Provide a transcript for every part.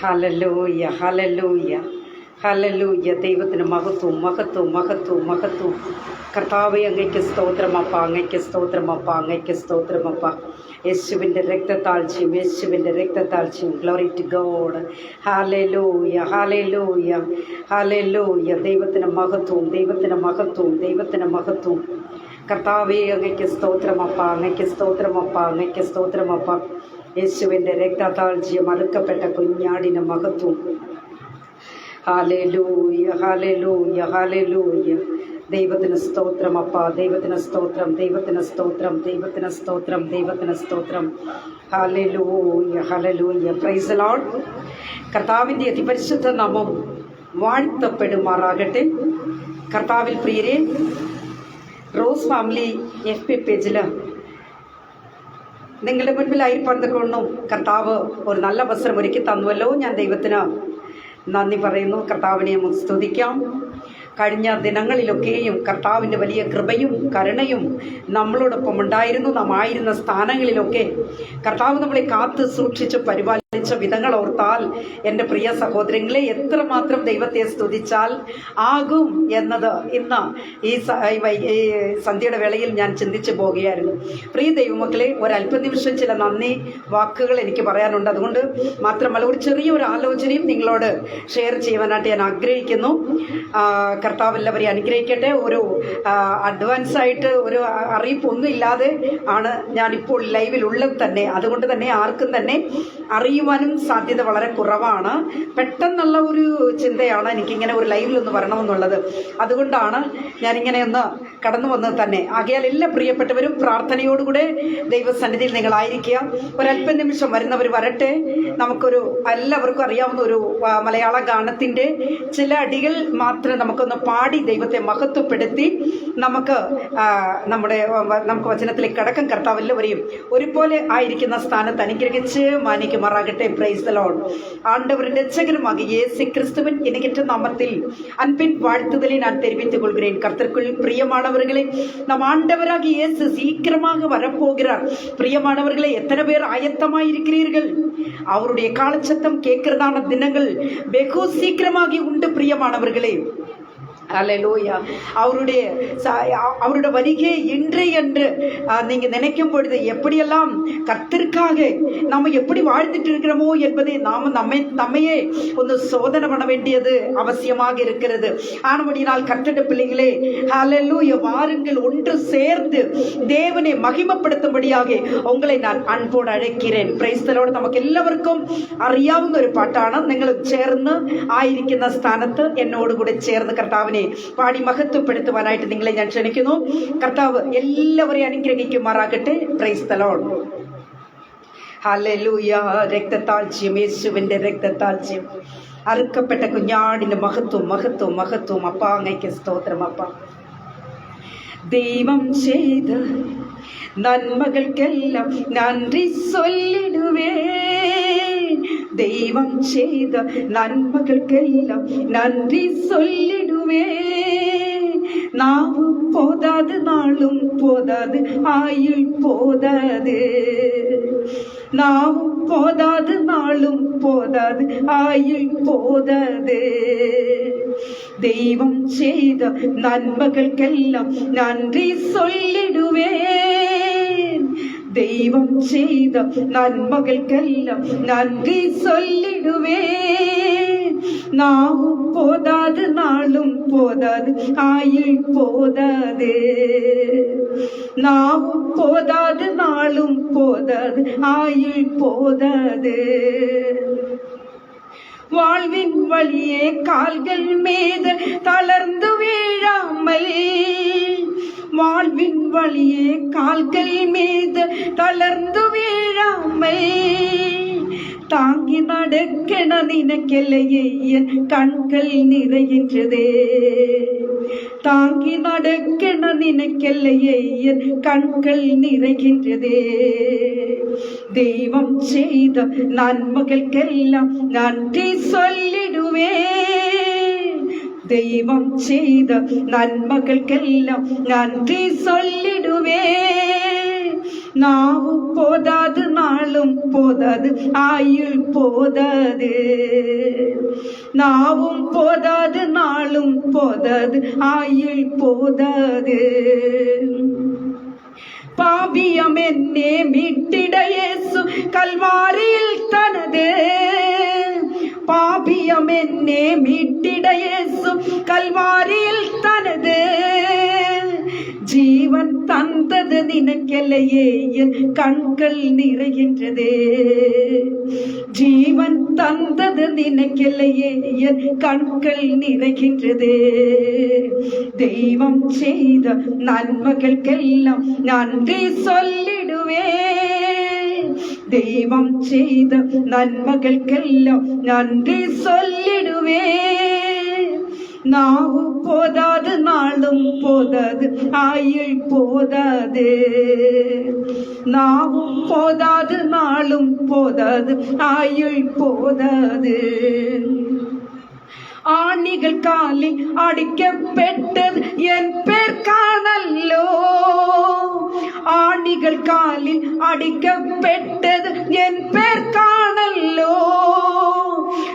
Hallelujah, ഹല്ലേലൂയ, ഹല്ലേലൂയ. ദൈവത്തിന് മഹത്വം, മഹത്വം, മഹത്വം, മഹത്വം. കർത്താവേ, അങ്ങയ്ക്ക് സ്തോത്രമപ്പ, അങ്ങയ്ക്ക് സ്തോത്രമപ്പ, അങ്ങയ്ക്ക് സ്തോത്രമപ്പ. യേശുവിൻ്റെ രക്തത്താഴ്ചയും, യേശുവിൻ്റെ രക്തത്താഴ്ചയും. Glory to God. ഹല്ലേലൂയ, ഹല്ലേലൂയ, ഹല്ലേലൂയ. ദൈവത്തിന് മഹത്വം, ദൈവത്തിന് മഹത്വം, ദൈവത്തിന് മഹത്വം. കർത്താവേ, അങ്ങയ്ക്ക് സ്തോത്രമപ്പ, അങ്ങയ്ക്ക് സ്തോത്രമപ്പ, അങ്ങയ്ക്ക് സ്തോത്രമപ്പ. യേശുവിൻ്റെ രക്തത്താഴ്ചയും അറുക്കപ്പെട്ട കുഞ്ഞാടിന് മഹത്വം. ഹല്ലേലൂയ, ഹല്ലേലൂയ, ഹല്ലേലൂയ. ദൈവത്തിന് സ്തോത്രമപ്പ, ദൈവത്തിന് സ്തോത്രം, ദൈവത്തിന് സ്തോത്രം, ദൈവത്തിന് സ്തോത്രം, ദൈവത്തിന് സ്തോത്രം. Hallelujah, hallelujah. Price the Lord. കർത്താവിൻ്റെ അതിപരിശുദ്ധ നാമം വാഴ്ത്തപ്പെടുമാറാകട്ടെ. കർത്താവിൽ പ്രിയരെ, റോസ് ഫാമിലി FB പേജിൽ നിങ്ങളുടെ മുൻപിലായി പണിതുകൊണ്ടും കർത്താവ് ഒരു നല്ല അവസരം ഒരുക്കി തന്നുവല്ലോ. ഞാൻ ദൈവത്തിന് നന്ദി പറയുന്നു. കർത്താവിനെ നമുക്ക് സ്തുതിക്കാം. കഴിഞ്ഞ ദിനങ്ങളിലൊക്കെയും കർത്താവിൻ്റെ വലിയ കൃപയും കരുണയും നമ്മളോടൊപ്പം ഉണ്ടായിരുന്നു. നാം ആയിരുന്ന സ്ഥാനങ്ങളിലൊക്കെ കർത്താവ് നമ്മളെ കാത്ത് സൂക്ഷിച്ച് പരിപാലിച്ച വിധങ്ങൾ ഓർത്താൽ എൻ്റെ പ്രിയ സഹോദരങ്ങളെ, എത്രമാത്രം ദൈവത്തെ സ്തുതിച്ചാൽ ആകും എന്നത് ഇന്ന് ഈ സന്ധ്യയുടെ വേളയിൽ ഞാൻ ചിന്തിച്ചു പോകുകയായിരുന്നു. പ്രിയ ദൈവമക്കളെ, ഒരല്പനിമിഷം ചില നന്ദി വാക്കുകൾ എനിക്ക് പറയാനുണ്ട്. അതുകൊണ്ട് മാത്രമല്ല, ഒരു ചെറിയൊരു ആലോചനയും നിങ്ങളോട് ഷെയർ ചെയ്യുവാനായിട്ട് ഞാൻ ആഗ്രഹിക്കുന്നു. കർത്താവ് എല്ലാവരെയും അനുഗ്രഹിക്കട്ടെ. ഒരു അഡ്വാൻസായിട്ട് ഒരു അറിയിപ്പൊന്നും ഇല്ലാതെ ആണ് ഞാനിപ്പോൾ ലൈവിലുള്ളത് തന്നെ. അതുകൊണ്ട് തന്നെ ആർക്കും തന്നെ അറിയുവാനും സാധ്യത വളരെ കുറവാണ്. പെട്ടെന്നുള്ള ഒരു ചിന്തയാണ് എനിക്കിങ്ങനെ ഒരു ലൈവിലൊന്ന് വരണമെന്നുള്ളത്. അതുകൊണ്ടാണ് ഞാനിങ്ങനെ ഒന്ന് കടന്നു വന്നത് തന്നെ. ആകയാൽ എല്ലാ പ്രിയപ്പെട്ടവരും പ്രാർത്ഥനയോടുകൂടെ ദൈവസന്നിധിയിൽ നിങ്ങളായിരിക്കുക. ഒരല്പ നിമിഷം വരുന്നവർ വരട്ടെ. നമുക്കൊരു എല്ലാവർക്കും അറിയാവുന്ന ഒരു മലയാള ഗാനത്തിൻ്റെ ചില അടികൾ മാത്രം നമുക്കൊന്ന് പാടി ദൈവത്തെ മഹത്വപ്പെടുത്തി നമുക്ക് വചനത്തിലേക്ക് കടക്കം. കർത്താവ് എല്ലാവരെയും ഒരുപോലെ ആയിരിക്കുന്ന സ്ഥാനത്ത് അനുഗ്രഹിച്ച് മാനിക്കുമാറാകട്ടെ. Praise the Lord. ஆண்டவரின் இரட்சகருமாகிய இயேசு கிறிஸ்துவின் இணையற்ற நாமத்தில் அன்பின் வாழ்த்துதலை நான் தெரிவித்துக் கொள்கிறேன். கர்த்தருக்குள் பிரியமானவர்களே, நம் ஆண்டவராகிய இயேசு சீக்கிரமாக வரப்போகிறார். பிரியமானவர்களே, எத்தனை பேர் ஆயத்தமாயிருக்கிறீர்கள்? அவருடைய காலச்சத்தம் கேட்கிறதான தினங்கள் வெகு சீக்கிரமாகி உண்டு. பிரியமானவர்களே, அல்லேலூயா. அவருடைய வருகை இன்று என்று நீங்கள் நினைக்கும் பொழுது எப்படியெல்லாம் கர்த்தருக்காக நாம் எப்படி வாழ்ந்துட்டு இருக்கிறோமோ என்பதை நாம் நம்மையே ஒன்று சோதனை பண்ண வேண்டியது அவசியமாக இருக்கிறது. ஆனபடியால் கர்த்தருடைய பிள்ளைகளே, அல்லேலூயா, வாருங்கள், ஒன்று சேர்ந்து தேவனை மகிமைப்படுத்தும்படியாக உங்களை நான் அன்போடு அழைக்கிறேன். Price the Lord. നമുക്ക് എല്ലാവർക്കും അറിയാവുന്ന ഒരു പാട്ടാണ്. നിങ്ങൾ ചേർന്ന് ആയിരിക്കുന്ന സ്ഥാനത്ത് എന്നോടുകൂടെ ചേർന്ന് കർത്താവിനെ പാടി മഹത്വപ്പെടുത്തുവാനായിട്ട് നിങ്ങളെ ഞാൻ ക്ഷണിക്കുന്നു. കർത്താവ് എല്ലാവരെയും അനുഗ്രഹിക്കുമാറാകട്ടെ. Price the Lord. ഹല്ലേലൂയ. രക്തത്താഴ്ചയും, യേശുവിൻ്റെ രക്തത്താഴ്ചയും, അറുക്കപ്പെട്ട കുഞ്ഞാടിൻ്റെ മഹത്വം, മഹത്വം, മഹത്വം. അപ്പ അങ്ങയ്ക്ക് സ്തോത്രം. അപ്പ ദൈവം ചെയ്ത നന്മകൾക്കെല്ലാം നന്ദി ചൊല്ലിടുവേ. ദൈവം ചെയ്ത നന്മകൾക്കെല്ലാം നന്ദി ചൊല്ലിടുവേ. നാവും പോതാത്, നാളും പോതാത്, ആയുൾ പോതാത്. നാവും പോതാത്, നാളും പോതാത്, ആയുൾ പോതാത്. ദൈവം ചെയ്ത നന്മകൾക്കെല്ലാം നന്ദി ചൊല്ലിടുവേ. ദൈവം ചെയ്ത നന്മകൾക്കെല്ലാം നന്ദി ചൊല്ലിടുവേ. നാവും പോതാത്, നാളും പോതാത്, ആയുൾ പോതാത്. നാവും പോതാത്, നാളും പോതാത്, ആയുൾ പോതാത്. வாழ்வின் வழியே கால்கள் மீது தளர்ந்து வீழாமல், வாழ்வின் வழியே கால்கள் மீது தளர்ந்து வீழாமல், தாங்கி நடக்கென நினைக்கலையே என் கண்கள் நிறைகின்றதே. தாங்கி நடக்கென நினைக்கலையே என் கண்கள் நிறைகின்றதே. தெய்வம் செய்த நன்மைகளுக்கெல்லாம் நன்றி சொல்லிடுவே. தெய்வம் செய்த நன்மைகளுக்கெல்லாம் நன்றி சொல்லிடுவே. நாவும் போதாது நாளும் போதாது ஆயுள் போதாது. நாவும் போதாது நாளும் போதாது ஆயுள் போதாது. பாபியம் என்னே மீட்டிட இயேசு கல்வாரியில் தனது. பாபியம் என்னே மீட்டிட இயேசு கல்வாரியில் தனது. ஜீவன் தந்தது நினைக்கலையே என் கண்கள் நிறைகின்றதே. ஜீவன் தந்தது நினைக்கலையே என் கண்கள் நிறைகின்றதே. தெய்வம் செய்த நன்மைகளுக்கெல்லாம் நன்றி சொல்லிடுவே. தெய்வம் செய்த நன்மைகளுக்கெல்லாம் நன்றி சொல்லிடுவே. நாவும் போதாது நாளும் போதாது ஆயுள் போதாது. நாவும் போதாது நாளும் போதாது ஆயுள் போதாது. ஆணிகள் காலில் அடிக்கப்பட்டது என் பேர் காணல்லோ. ஆணிகள் காலில் அடிக்கப்பட்டது என் பேர் காணல்லோ.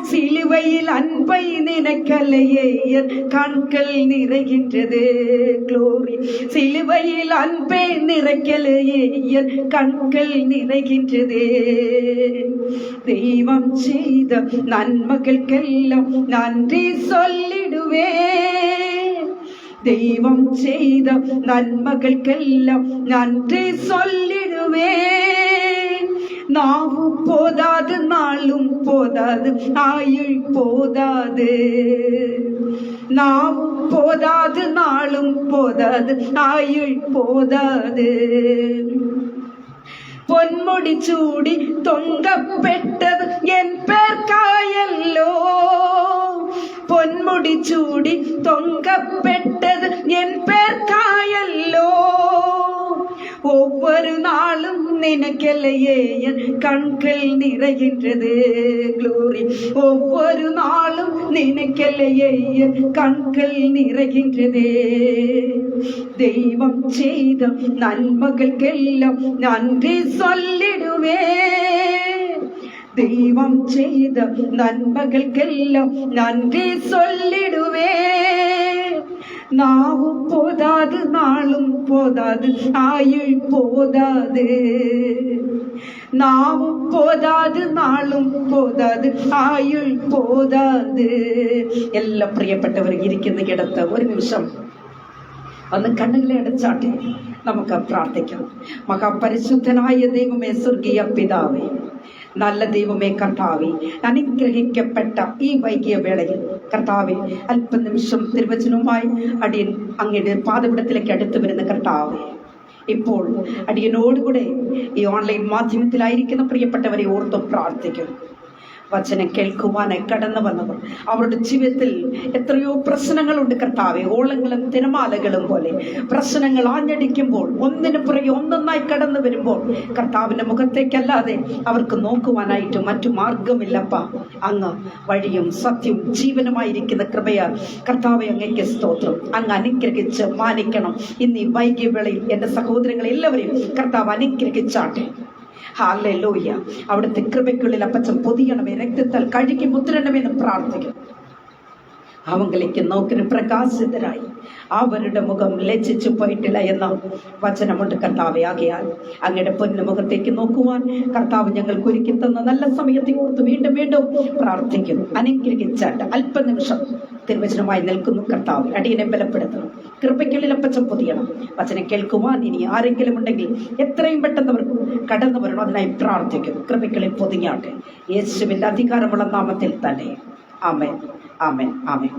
சிலுவையில் அன்பை நினைக்கலையே என் கண்கள் நிறைகின்றது. க்ளோரி. சிலுவையில் அன்பை நிறைக்கலையே என் கண்கள் நிறைகின்றது. தெய்வம் செய்த நன்மைகளுக்கெல்லாம் நன்றி சொல்லிடுவே. தெய்வம் செய்த நன்மைகளுக்கெல்லாம் நன்றி சொல்லிடுவே. நாவும் போதாது நாளும் போதாது ஆயுள் போதாது. நாவும் போதாது நாளும் போதாது ஆயுள் போதாது. பொன்முடி சூடி தொங்கப்பெட்டது என் பேர் காயல்லோ. பொன்முடி சூடி தொங்கப்பெட்டது என் பேர் காயல்லோ. ஒவ்வொரு நாளும் நினைக்கலையே என் கண்கள் நிறைகின்றது. க்ளோரி. ஒவ்வொரு நாளும் நினைக்கலையே என் கண்கள் நிறைகின்றதே. தெய்வம் செய்த நன்மைகளுக்கெல்லாம் நன்றி சொல்லிடுவே. தெய்வம் செய்த நன்மைகளுக்கெல்லாம் நன்றி சொல்லிடுவே. நாவும் போதாது நாளும் போதாது ஆயுள் போதாது. നാവും പോതാത് നാളും പോതാത് ആയുൾ പോതാത്. എല്ലാ പ്രിയപ്പെട്ടവർ ഇരിക്കുന്ന കിടത്ത് ഒരു നിമിഷം ഒന്ന് കണ്ണുകളെ അടച്ചാട്ടെ, നമുക്ക് പ്രാർത്ഥിക്കാം. മഹാപരിശുദ്ധനായ ദൈവമേ, സ്വർഗീയ പിതാവേ, നല്ല ദൈവമേ, കർത്താവേ, അനുഗ്രഹിക്കപ്പെട്ട ഈ വൈകിയ വേളയിൽ കർത്താവേ, അല്പനിമിഷം തിരുവചനവുമായി അടിയൻ അങ്ങയുടെ പാദപീഠത്തിലേക്ക് അടുത്തു വരുന്ന കർത്താവേ, ഇപ്പോൾ അടിയനോടുകൂടെ ഈ ഓൺലൈൻ മാധ്യമത്തിലായിരിക്കുന്ന പ്രിയപ്പെട്ടവരെ ഓർത്തും പ്രാർത്ഥിക്കും. വചനം കേൾക്കുവാനായി കടന്നു വന്നവർ, അവരുടെ ജീവിതത്തിൽ എത്രയോ പ്രശ്നങ്ങളുണ്ട് കർത്താവെ. ഓളങ്ങളും തിരമാലകളും പോലെ പ്രശ്നങ്ങൾ ആഞ്ഞടിക്കുമ്പോൾ ഒന്നിനു പുറകെ ഒന്നൊന്നായി കടന്നു വരുമ്പോൾ കർത്താവിന്റെ മുഖത്തേക്കല്ലാതെ അവർക്ക് നോക്കുവാനായിട്ട് മറ്റു മാർഗമില്ലപ്പ. അങ്ങ് വഴിയും സത്യവും ജീവനുമായിരിക്കുന്ന കൃപയാൽ കർത്താവെ, അങ്ങയ്ക്ക് സ്തോത്രം. അങ്ങ് അനുഗ്രഹിച്ച് മാനിക്കണം. ഇന്ന് ഈ വൈകിയ വേളയിൽ എൻ്റെ സഹോദരങ്ങൾ എല്ലാവരെയും കർത്താവ് അനുഗ്രഹിച്ചാട്ടെ. ഹല്ലേലൂയ. അവിടുത്തെ കൃപയ്ക്കുള്ളിൽ അപ്പച്ചൻ പൊതിയണമേ, രക്തത്താൽ കഴുകി മുദ്രണമേന്ന് പ്രാർത്ഥിക്കും. അവങ്ങളിലേക്ക് നോക്കിന് പ്രകാശിതരായി അവരുടെ മുഖം ലജ്ജിച്ചു പോയിട്ടില്ല എന്ന വചനമുണ്ട് കർത്താവെ. ആകയാൽ അങ്ങയുടെ പൊന്നു മുഖത്തേക്ക് നോക്കുവാൻ കർത്താവ് ഞങ്ങൾക്ക് ഒരുക്കി തന്ന നല്ല സമയത്തെ ഓർത്ത് വീണ്ടും വീണ്ടും പ്രാർത്ഥിക്കും. അനുഗ്രഹിച്ചാട്ട് അല്പനിമിഷം തിരുവചനമായി നിൽക്കുന്നു കർത്താവ്. അടിയനെ ബലപ്പെടുത്തണം, കൃപയ്ക്കുള്ളിൽ അപ്പച്ചൻ പൊതിയണം. വചനം കേൾക്കുവാൻ ഇനി ആരെങ്കിലും ഉണ്ടെങ്കിൽ എത്രയും പെട്ടെന്ന് അവർ കടന്നു വരണം. അതിനായി പ്രാർത്ഥിക്കും. കൃപയ്ക്കുള്ളിൽ പൊതിഞ്ഞാട്ടെ, യേശുവിൻ്റെ അധികാരമുള്ള നാമത്തിൽ തന്നെ. ആമേൻ, ആമേൻ, ആമേൻ.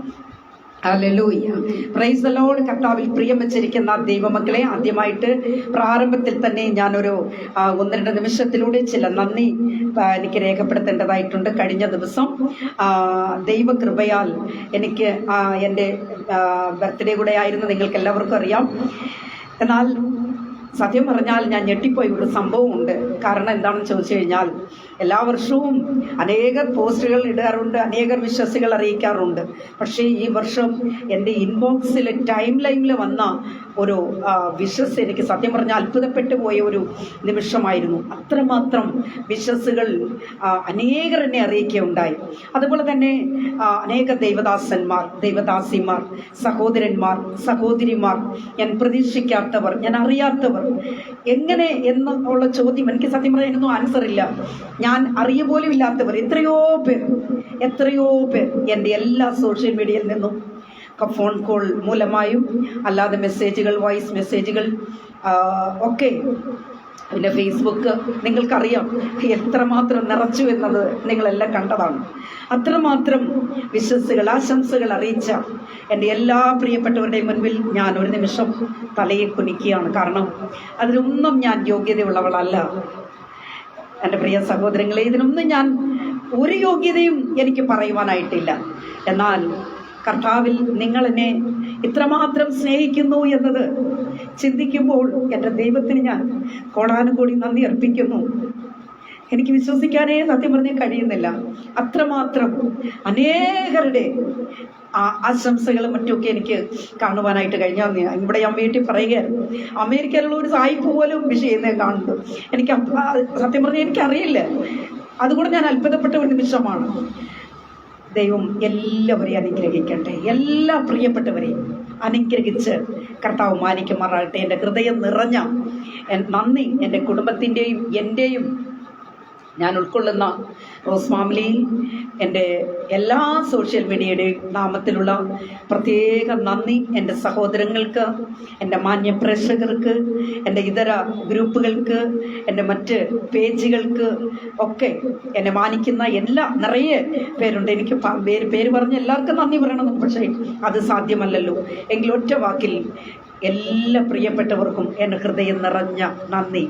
ഹല്ലേലൂയ. Price the Lord. കർത്താവിൽ പ്രിയം വെച്ചിരിക്കുന്ന ദൈവമക്കളെ, ആദ്യമായിട്ട് പ്രാരംഭത്തിൽ തന്നെ ഞാനൊരു 1-2 നിമിഷത്തിലൂടെ ചില നന്ദി എനിക്ക് രേഖപ്പെടുത്തേണ്ടതായിട്ടുണ്ട്. കഴിഞ്ഞ ദിവസം ദൈവകൃപയാൽ എനിക്ക് എൻ്റെ ബർത്ത്ഡേ കൂടെ ആയിരുന്നു, നിങ്ങൾക്ക് എല്ലാവർക്കും അറിയാം. എന്നാൽ സത്യം പറഞ്ഞാൽ ഞാൻ ഞെട്ടിപ്പോയ ഒരു സംഭവമുണ്ട്. കാരണം എന്താണെന്ന് ചോദിച്ചു കഴിഞ്ഞാൽ, എല്ലാ വർഷവും അനേകം പോസ്റ്റുകൾ ഇടാറുണ്ട്, അനേകം വിശ്വാസികൾ അറിയിക്കാറുണ്ട്. പക്ഷേ ഈ വർഷം എൻ്റെ ഇൻബോക്സിൽ ടൈം ലൈനിൽ വന്ന ഒരു വിശ്വസ് എനിക്ക് സത്യം പറഞ്ഞാൽ അത്ഭുതപ്പെട്ടു പോയ ഒരു നിമിഷമായിരുന്നു. അത്രമാത്രം വിശ്വസുകൾ അനേകർ എന്നെ അറിയിക്കുകയുണ്ടായി. അതുപോലെ തന്നെ അനേക ദൈവദാസന്മാർ, ദൈവദാസിമാർ, സഹോദരന്മാർ, സഹോദരിമാർ, ഞാൻ പ്രതീക്ഷിക്കാത്തവർ, ഞാൻ അറിയാത്തവർ, എങ്ങനെ എന്നുള്ള ചോദ്യം എനിക്ക് സത്യം പറഞ്ഞാൽ ഇതിനൊന്നും ആൻസർ ഇല്ല. ഞാൻ അറിയ പോലും ഇല്ലാത്തവർ എത്രയോ പേർ എൻ്റെ എല്ലാ സോഷ്യൽ മീഡിയയിൽ നിന്നും ഫോൺ കോൾ മൂലമായും അല്ലാതെ മെസ്സേജുകൾ, വോയിസ് മെസ്സേജുകൾ ഒക്കെ, പിന്നെ ഫേസ്ബുക്ക് നിങ്ങൾക്കറിയാം എത്രമാത്രം നിറച്ചു എന്നത് നിങ്ങളെല്ലാം കണ്ടതാണ്. അത്രമാത്രം വിശ്വസുകൾ, ആശംസകൾ അറിയിച്ച എൻ്റെ എല്ലാ പ്രിയപ്പെട്ടവരുടെയും മുൻപിൽ ഞാൻ ഒരു നിമിഷം തലയെ കുനിക്കുകയാണ്. കാരണം അതിനൊന്നും ഞാൻ യോഗ്യതയുള്ളവളല്ല. എൻ്റെ പ്രിയ സഹോദരങ്ങളെ, ഇതിനൊന്നും ഞാൻ ഒരു യോഗ്യതയും എനിക്ക് പറയുവാനായിട്ടില്ല. എന്നാൽ കർത്താവിൽ നിങ്ങളെന്നെ ഇത്രമാത്രം സ്നേഹിക്കുന്നു എന്നത് ചിന്തിക്കുമ്പോൾ എൻ്റെ ദൈവത്തിന് ഞാൻ കോടാനുകൂടി നന്ദി അർപ്പിക്കുന്നു. എനിക്ക് വിശ്വസിക്കാനേ സത്യം പറഞ്ഞ് കഴിയുന്നില്ല. അത്രമാത്രം അനേകരുടെ ആശംസകളും മറ്റുമൊക്കെ എനിക്ക് കാണുവാനായിട്ട് കഴിഞ്ഞാൽ ഇവിടെ ഞാൻ വീട്ടിൽ പറയുകയായിരുന്നു. അമേരിക്കയിലുള്ള ഒരു സായിപ്പ് പോലും വിഷയം കാണുന്നു. എനിക്ക് സത്യം പറഞ്ഞാൽ എനിക്കറിയില്ല. അതുകൊണ്ട് ഞാൻ അത്ഭുതപ്പെട്ട ഒരു നിമിഷമാണ്. ദൈവം എല്ലാവരെയും അനുഗ്രഹിക്കട്ടെ. എല്ലാ പ്രിയപ്പെട്ടവരെയും അനുഗ്രഹിച്ച് കർത്താവ് മാനിക്കുമാറാകട്ടെ. എൻ്റെ ഹൃദയം നിറഞ്ഞ നന്ദി എൻ്റെ കുടുംബത്തിൻ്റെയും എൻ്റെയും ഞാൻ ഉൾക്കൊള്ളുന്ന റോസ് ഫാമിലി, എൻ്റെ എല്ലാ സോഷ്യൽ മീഡിയയുടെയും നാമത്തിലുള്ള പ്രത്യേക നന്ദി എൻ്റെ സഹോദരങ്ങൾക്ക്, എൻ്റെ മാന്യ പ്രേക്ഷകർക്ക്, എൻ്റെ ഇതര ഗ്രൂപ്പുകൾക്ക്, എൻ്റെ മറ്റ് പേജുകൾക്ക് ഒക്കെ എന്നെ മാനിക്കുന്ന നിറയെ പേരുണ്ട്. എനിക്ക് പേര് പറഞ്ഞ് എല്ലാവർക്കും നന്ദി പറയണം, പക്ഷേ അത് സാധ്യമല്ലല്ലോ. എങ്കിലും ഒറ്റ വാക്കിൽ എല്ലാ പ്രിയപ്പെട്ടവർക്കും എൻ്റെ ഹൃദയം നിറഞ്ഞ നന്ദി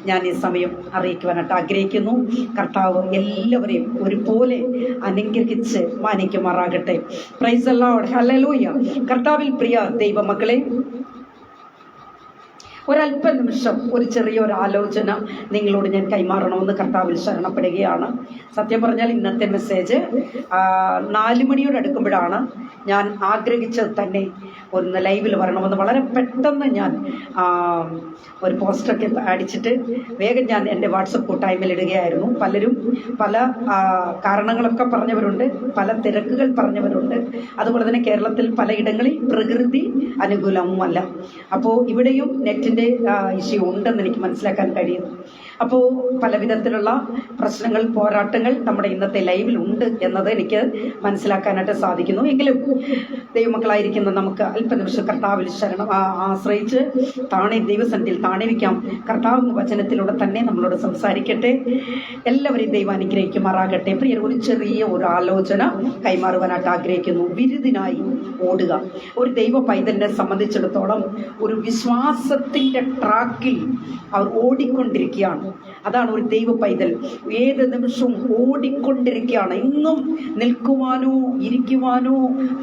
ഞാൻ ഈ സമയം അറിയിക്കുവാനായിട്ട് ആഗ്രഹിക്കുന്നു. കർത്താവ് എല്ലാവരെയും ഒരുപോലെ അനുഗ്രഹിച്ച് മാനിക്കുമാറാകട്ടെ. പ്രൈസ് ദി ലോർഡ്, ഹല്ലേലൂയ. കർത്താവിൽ പ്രിയ ദൈവമക്കളെ, ഒരല്പ നിമിഷം ഒരു ചെറിയൊരു ആലോചന നിങ്ങളോട് ഞാൻ കൈമാറണമെന്ന് കർത്താവിൽ ശരണപ്പെടുകയാണ്. സത്യം പറഞ്ഞാൽ ഇന്നത്തെ മെസ്സേജ് 4 മണിയോട് അടുക്കുമ്പോഴാണ് ഞാൻ ആഗ്രഹിച്ചത് തന്നെ ഒന്ന് ലൈവിൽ വരണമെന്ന്. വളരെ പെട്ടെന്ന് ഞാൻ ഒരു പോസ്റ്റൊക്കെ അടിച്ചിട്ട് വേഗം ഞാൻ എൻ്റെ വാട്സപ്പ് കൂട്ടായ്മയിൽ ഇടുകയായിരുന്നു. പലരും പല കാരണങ്ങളൊക്കെ പറഞ്ഞവരുണ്ട്, പല തിരക്കുകൾ പറഞ്ഞവരുണ്ട്. അതുപോലെ തന്നെ കേരളത്തിൽ പലയിടങ്ങളിൽ പ്രകൃതി അനുകൂലവുമല്ല. അപ്പോൾ ഇവിടെയും നെറ്റിൻ്റെ ഇഷ്യൂ ഉണ്ടെന്ന് എനിക്ക് മനസ്സിലാക്കാൻ കഴിയുന്നു. അപ്പോൾ പല വിധത്തിലുള്ള പ്രശ്നങ്ങൾ, പോരാട്ടങ്ങൾ നമ്മുടെ ഇന്നത്തെ ലൈവിൽ ഉണ്ട് എന്നത് എനിക്ക് മനസ്സിലാക്കാനായിട്ട് സാധിക്കുന്നു. എങ്കിലും ദൈവമക്കളായിരിക്കുന്ന നമുക്ക് അല്പനിമിഷം കർത്താവിൽ ആശ്രയിച്ച് ദൈവസന്നിധിയിൽ താണിരിക്കാം. കർത്താവ് വചനത്തിലൂടെ തന്നെ നമ്മളോട് സംസാരിക്കട്ടെ. എല്ലാവരെയും ദൈവം അനുഗ്രഹിക്കുമാറാകട്ടെ. പ്രിയർ, ഒരു ചെറിയ ഒരു ആലോചന കൈമാറുവാനായിട്ട് ആഗ്രഹിക്കുന്നു. വിരുദിനായി ഓടുക. ഒരു ദൈവ പൈതലിനെ സംബന്ധിച്ചിടത്തോളം ഒരു വിശ്വാസത്തിൻ്റെ ട്രാക്കിൽ അവർ ഓടിക്കൊണ്ടിരിക്കുകയാണ്. അതാണ് ഒരു ദൈവ പൈതൽ. ഏത് നിമിഷവും ഓടിക്കൊണ്ടിരിക്കുകയാണ്. എങ്ങും നിൽക്കുവാനോ ഇരിക്കുവാനോ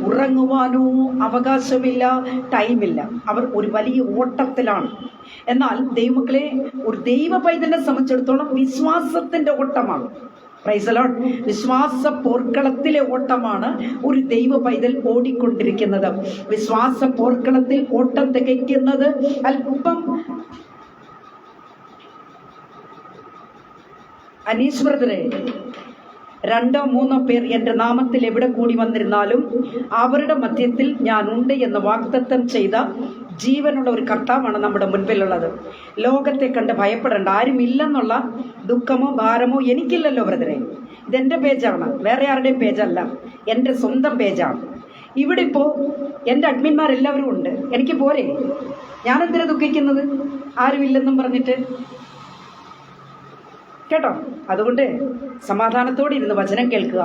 ഉറങ്ങുവാനോ അവകാശമില്ല, ടൈമില്ല. അവർ ഒരു വലിയ ഓട്ടത്തിലാണ്. എന്നാൽ ദൈവമക്കളെ, ഒരു ദൈവ പൈതലിനെ സംബന്ധിച്ചിടത്തോളം വിശ്വാസത്തിൻ്റെ ഓട്ടമാണ്. Price the Lord. വിശ്വാസ പോർക്കളത്തിലെ ഓട്ടമാണ് ഒരു ദൈവ പൈതൽ ഓടിക്കൊണ്ടിരിക്കുന്നത്. വിശ്വാസ പോർക്കളത്തിൽ ഓട്ടം തികയ്ക്കുന്നത് അല്പം അനീശ്വരതരെ 2-3 പേർ എൻ്റെ നാമത്തിൽ എവിടെ കൂടി വന്നിരുന്നാലും അവരുടെ മധ്യത്തിൽ ഞാനുണ്ട് എന്ന് വാഗ്ദത്തം ചെയ്ത ജീവനുള്ള ഒരു കർത്താവാണ് നമ്മുടെ മുൻപിലുള്ളത്. ലോകത്തെ കണ്ട് ഭയപ്പെടേണ്ട, ആരുമില്ലെന്നുള്ള ദുഃഖമോ ഭാരമോ എനിക്കില്ലല്ലോ ബ്രദറെ. ഇതെൻ്റെ പേജാണ്, വേറെ ആരുടെയും പേജല്ല, എൻ്റെ സ്വന്തം പേജാണ്. ഇവിടെ ഇപ്പോൾ എൻ്റെ അഡ്മിന്മാരെല്ലാവരും ഉണ്ട്. എനിക്ക് പോരെ? ഞാനെന്തിനാ ദുഃഖിക്കുന്നത് ആരുമില്ലെന്നും പറഞ്ഞിട്ട്? കേട്ടോ? അതുകൊണ്ട് സമാധാനത്തോടെ ഇരുന്ന് വചനം കേൾക്കുക.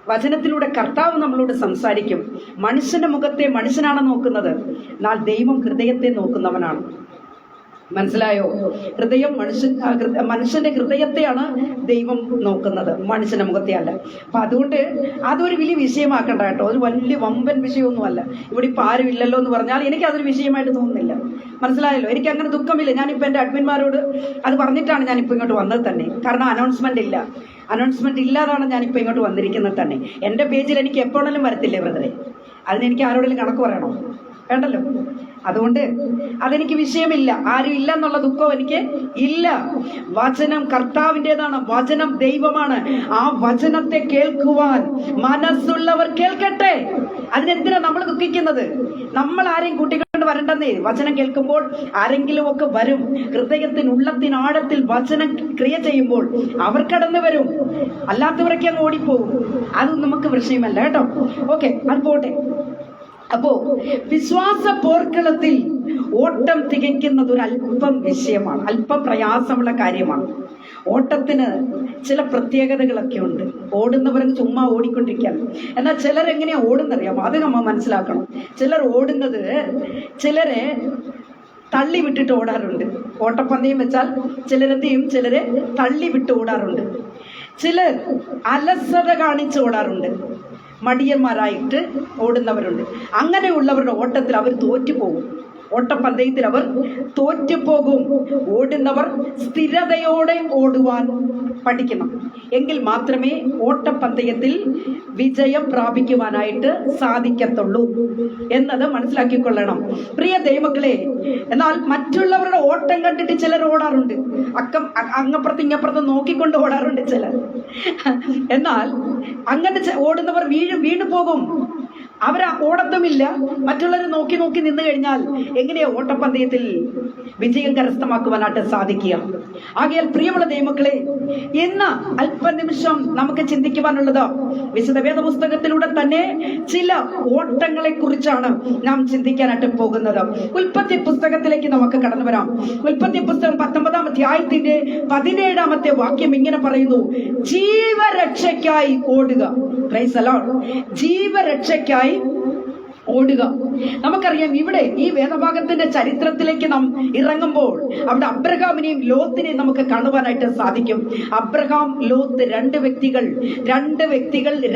വചനത്തിലൂടെ കർത്താവ് നമ്മളോട് സംസാരിക്കും. മനുഷ്യൻ്റെ മുഖത്തെ മനുഷ്യനാണ് നോക്കുന്നത്, എന്നാൽ ദൈവം ഹൃദയത്തെ നോക്കുന്നവനാണ്. മനസ്സിലായോ? ഹൃദയം മനുഷ്യന്റെ ഹൃദയത്തെയാണ് ദൈവം നോക്കുന്നത്, മനുഷ്യന്റെ മുഖത്തെ അല്ല. അപ്പം അതുകൊണ്ട് അതൊരു വലിയ വിഷയമാക്കണ്ട കേട്ടോ. ഒരു വലിയ വമ്പൻ വിഷയമൊന്നുമല്ല. ഇവിടെ ഇപ്പം ആരും ഇല്ലല്ലോ എന്ന് പറഞ്ഞാൽ എനിക്കതൊരു വിഷയമായിട്ട് തോന്നുന്നില്ല. മനസ്സിലായല്ലോ? എനിക്ക് അങ്ങനെ ദുഃഖമില്ല. ഞാനിപ്പോൾ എൻ്റെ അഡ്മിന്മാരോട് അത് പറഞ്ഞിട്ടാണ് ഞാനിപ്പോൾ ഇങ്ങോട്ട് വന്നത് തന്നെ. കാരണം അനൗൺസ്മെൻ്റ് ഇല്ല. അനൗൺസ്മെന്റ് ഇല്ലാതാണ് ഞാനിപ്പോൾ ഇങ്ങോട്ട് വന്നിരിക്കുന്നത് തന്നെ. എൻ്റെ പേജിൽ എനിക്ക് എപ്പോഴെങ്കിലും വരത്തില്ലേ ബ്രദറെ? അതിനെനിക്ക് ആരോടെങ്കിലും കണക്ക് പറയണോ? വേണ്ടല്ലോ. അതുകൊണ്ട് അതെനിക്ക് വിഷയമില്ല. ആരും ഇല്ല എന്നുള്ള ദുഃഖം എനിക്ക് ഇല്ല. വചനം കർത്താവിൻ്റെതാണ്, വചനം ദൈവമാണ്. ആ വചനത്തെ കേൾക്കുവാൻ മനസ്സുള്ളവർ കേൾക്കട്ടെ. അതിനെന്തിനാ നമ്മൾ ദുഃഖിക്കുന്നത്? നമ്മൾ ആരെയും കൂട്ടിക്കൊണ്ട് വരണ്ടെന്നേ. വചനം കേൾക്കുമ്പോൾ ആരെങ്കിലും ഒക്കെ വരും. ഹൃദയത്തിനുള്ളത്തിനാഴത്തിൽ വചനം ക്രിയ ചെയ്യുമ്പോൾ അവർ കടന്നു വരും. അല്ലാത്തവരൊക്കെ അങ്ങ് ഓടിപ്പോകും. അത് നമുക്ക് വിഷയമല്ല കേട്ടോ. ഓക്കെ, അത് പോട്ടെ. അപ്പോ വിശ്വാസ പോർക്കളത്തിൽ ഓട്ടം തികയ്ക്കുന്നത് ഒരു അല്പം വിഷയമാണ്, അല്പം പ്രയാസമുള്ള കാര്യമാണ്. ഓട്ടത്തിന് ചില പ്രത്യേകതകളൊക്കെ ഉണ്ട്. ഓടുന്നവരങ്ങ് ചുമ്മാ ഓടിക്കൊണ്ടിരിക്കുകയാണ്. എന്നാൽ ചിലരെങ്ങനെയാ ഓടുന്നറിയാമോ? അത് നമ്മൾ മനസ്സിലാക്കണം. ചിലർ ഓടുന്നത് ചിലരെ തള്ളി വിട്ടിട്ട് ഓടാറുണ്ട്. ഓട്ടപ്പന്തയം വെച്ചാൽ ചിലരെന്ത് ചെയ്യും? ചിലരെ തള്ളി വിട്ട് ഓടാറുണ്ട്. ചിലർ അലസത കാണിച്ച് ഓടാറുണ്ട്. മടിയന്മാരായിട്ട് ഓടുന്നവരുണ്ട്. അങ്ങനെയുള്ളവരുടെ ഓട്ടത്തിൽ അവർ തോറ്റുപോകും. ഓട്ടപ്പന്തയത്തിൽ അവർ തോറ്റുപോകും. ഓടുന്നവർ സ്ഥിരതയോടെ ഓടുവാൻ പഠിക്കണം. എങ്കിൽ മാത്രമേ ഓട്ടപ്പന്തയത്തിൽ വിജയം പ്രാപിക്കുവാനായിട്ട് സാധിക്കത്തുള്ളൂ എന്നത് മനസ്സിലാക്കിക്കൊള്ളണം പ്രിയ ദൈവമക്കളെ. എന്നാൽ മറ്റുള്ളവരുടെ ഓട്ടം കണ്ടിട്ട് ചിലർ ഓടാറുണ്ട്. അങ്ങപ്പുറത്ത് ഇങ്ങപ്പുറത്ത് നോക്കിക്കൊണ്ട് ഓടാറുണ്ട് ചിലർ. എന്നാൽ അങ്ങനെ ഓടുന്നവർ വീണു പോകും. അവർ ഓടത്തുമില്ല. മറ്റുള്ളവർ നോക്കി നോക്കി നിന്ന് കഴിഞ്ഞാൽ എങ്ങനെയാ ഓട്ടപ്പന്തയത്തിൽ വിജയം കരസ്ഥമാക്കുവാനായിട്ട് സാധിക്കുക? ആകയാൽ പ്രിയമുള്ള ദൈവമക്കളെ, ഇന്ന് അല്പനിമിഷം നമുക്ക് ചിന്തിക്കുവാനുള്ളത് വിശുദ്ധ വേദപുസ്തകത്തിലൂടെ തന്നെ ചില ഓട്ടങ്ങളെ കുറിച്ചാണ് നാം ചിന്തിക്കാനായിട്ട് പോകുന്നത്. ഉൽപ്പത്തി പുസ്തകത്തിലേക്ക് നമുക്ക് കടന്നു വരാം. ഉൽപ്പത്തി പുസ്തകം 19-ാം അധ്യായത്തിന്റെ 17-ാമത്തെ വാക്യം ഇങ്ങനെ പറയുന്നു: ജീവരക്ഷയ്ക്കായി ഓടുക. Price the Lord. ജീവരക്ഷയ്ക്കായി ഓടുക. നമുക്കറിയാം, ഇവിടെ ഈ വേദഭാഗത്തിന്റെ ചരിത്രത്തിലേക്ക് നാം ഇറങ്ങുമ്പോൾ അവിടെ അബ്രഹാമിനെയും ലോത്തിനെയും നമുക്ക് കാണുവാനായിട്ട് സാധിക്കും. അബ്രഹാം, ലോത്ത്, രണ്ട് വ്യക്തികൾ,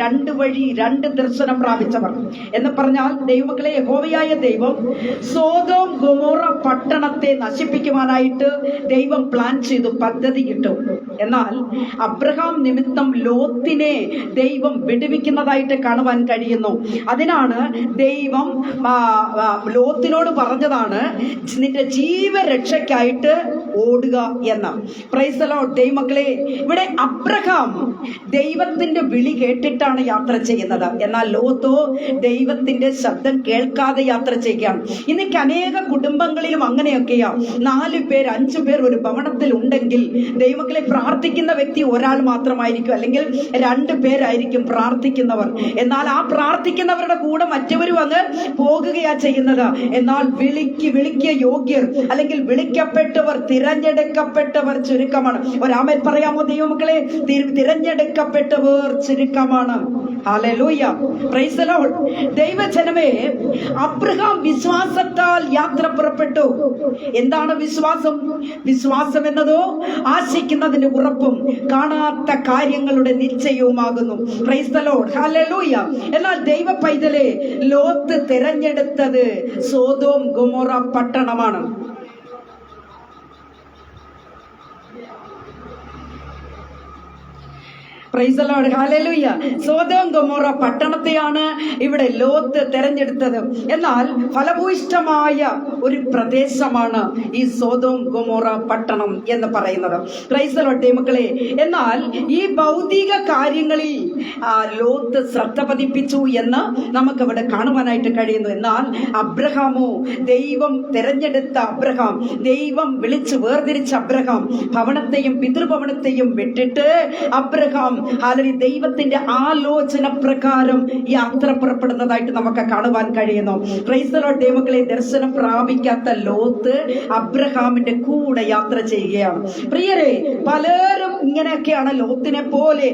രണ്ട് വഴി, രണ്ട് ദർശനം പ്രാപിച്ചവർ എന്ന് പറഞ്ഞാൽ ദൈവമക്കളെ, യഹോവയായ ദൈവം സോദോം ഗൊമോറ പട്ടണത്തെ നശിപ്പിക്കുവാനായിട്ട് ദൈവം പ്ലാൻ ചെയ്തു, പദ്ധതി ഇട്ടു. എന്നാൽ അബ്രഹാം നിമിത്തം ലോത്തിനെ ദൈവം വിടുവിക്കുന്നതായിട്ട് കാണുവാൻ കഴിയുന്നു. അതിനാണ് ദൈവം ലോത്തിനോട് പറഞ്ഞതാണ്, നിന്റെ ജീവരക്ഷയ്ക്കായിട്ട് ഓടുക എന്ന്. Price the Lord. ദൈവമക്കളെ, ഇവിടെ അബ്രഹാം ദൈവത്തിന്റെ വിളി കേട്ടിട്ടാണ് യാത്ര ചെയ്യുന്നത്. എന്നാൽ ലോത്തോ ദൈവത്തിന്റെ ശബ്ദം കേൾക്കാതെ യാത്ര ചെയ്യുകയാണ്. ഇന്നേക്ക് അനേക കുടുംബങ്ങളിലും അങ്ങനെയൊക്കെയാ. 4 പേർ 5 പേർ ഒരു ഭവനത്തിൽ ഉണ്ടെങ്കിൽ ദൈവമക്കളെ, പ്രാർത്ഥിക്കുന്ന വ്യക്തി ഒരാൾ മാത്രമായിരിക്കും, അല്ലെങ്കിൽ 2 പേരായിരിക്കും പ്രാർത്ഥിക്കുന്നവർ. എന്നാൽ ആ പ്രാർത്ഥിക്കുന്നവരുടെ കൂടെ മറ്റവരും അങ്ങ് പോകുകയാ ചെയ്യുന്നത്. എന്നാൽ വിളിക്ക് യോഗ്യർ, അല്ലെങ്കിൽ വിളിക്കപ്പെട്ടവർ, തിരഞ്ഞെടുക്കപ്പെട്ടവർ ചുരുക്കമാണ്. ഒരാമേൻ പറയാമോ ദൈവമക്കളെ? തിരഞ്ഞെടുക്കപ്പെട്ടവർ ചുരുക്കമാണ്. ഹല്ലേലൂയ. Price the Lord. ദൈവജനമേ, അബ്രഹാം വിശ്വാസത്താൽ യാത്ര പുറപ്പെട്ടു. എന്താണ് വിശ്വാസം? വിശ്വാസം എന്നതോ ആശിക്കുന്നതിന്റെ ഉറപ്പും കാണാത്ത കാര്യങ്ങളുടെ നിശ്ചയവുമാകുന്നു. Praise the Lord. ഹല്ലേലൂയ. എന്നാൽ ദൈവ പൈതലെ, ലോത്ത് തിരഞ്ഞെടുത്തത് സോദോം ഗൊമോറ പട്ടണമാണ്. Praise the Lord. ഹല്ലേലൂയ. സോദോം ഗൊമോറ പട്ടണത്തെയാണ് ഇവിടെ ലോത്ത് തെരഞ്ഞെടുത്തത്. എന്നാൽ ഫലഭൂയിഷ്ഠമായ ഒരു പ്രദേശമാണ് ഈ സോദോം ഗൊമോറ പട്ടണം എന്ന് പറയുന്നത്. പ്രൈസ് ദി ലോർഡ് മക്കളെ. എന്നാൽ ഈ ഭൗതിക കാര്യങ്ങളിൽ ലോത്ത് ശ്രദ്ധ പതിപ്പിച്ചു എന്ന് നമുക്കവിടെ കാണുവാനായിട്ട് കഴിയുന്നു. എന്നാൽ അബ്രഹാമോ, ദൈവം തെരഞ്ഞെടുത്ത അബ്രഹാം, ദൈവം വിളിച്ച് വേർതിരിച്ച അബ്രഹാം, ഭവനത്തെയും പിതൃഭവനത്തെയും വിട്ടിട്ട് അബ്രഹാം ദൈവത്തിന്റെ ആലോചന പ്രകാരം യാത്ര പുറപ്പെടുന്നതായിട്ട് നമുക്ക് കാണുവാൻ കഴിയുന്നു. പ്രൈസ് ദി ലോർഡ് ദൈവമക്കളെ, ദർശനം പ്രാപിക്കാത്ത ലോത്ത് അബ്രഹാമിന്റെ കൂടെ യാത്ര ചെയ്യുകയാണ്. പ്രിയരെ, പലരും ഇങ്ങനെയൊക്കെയാണ് ലോത്തിനെ പോലെ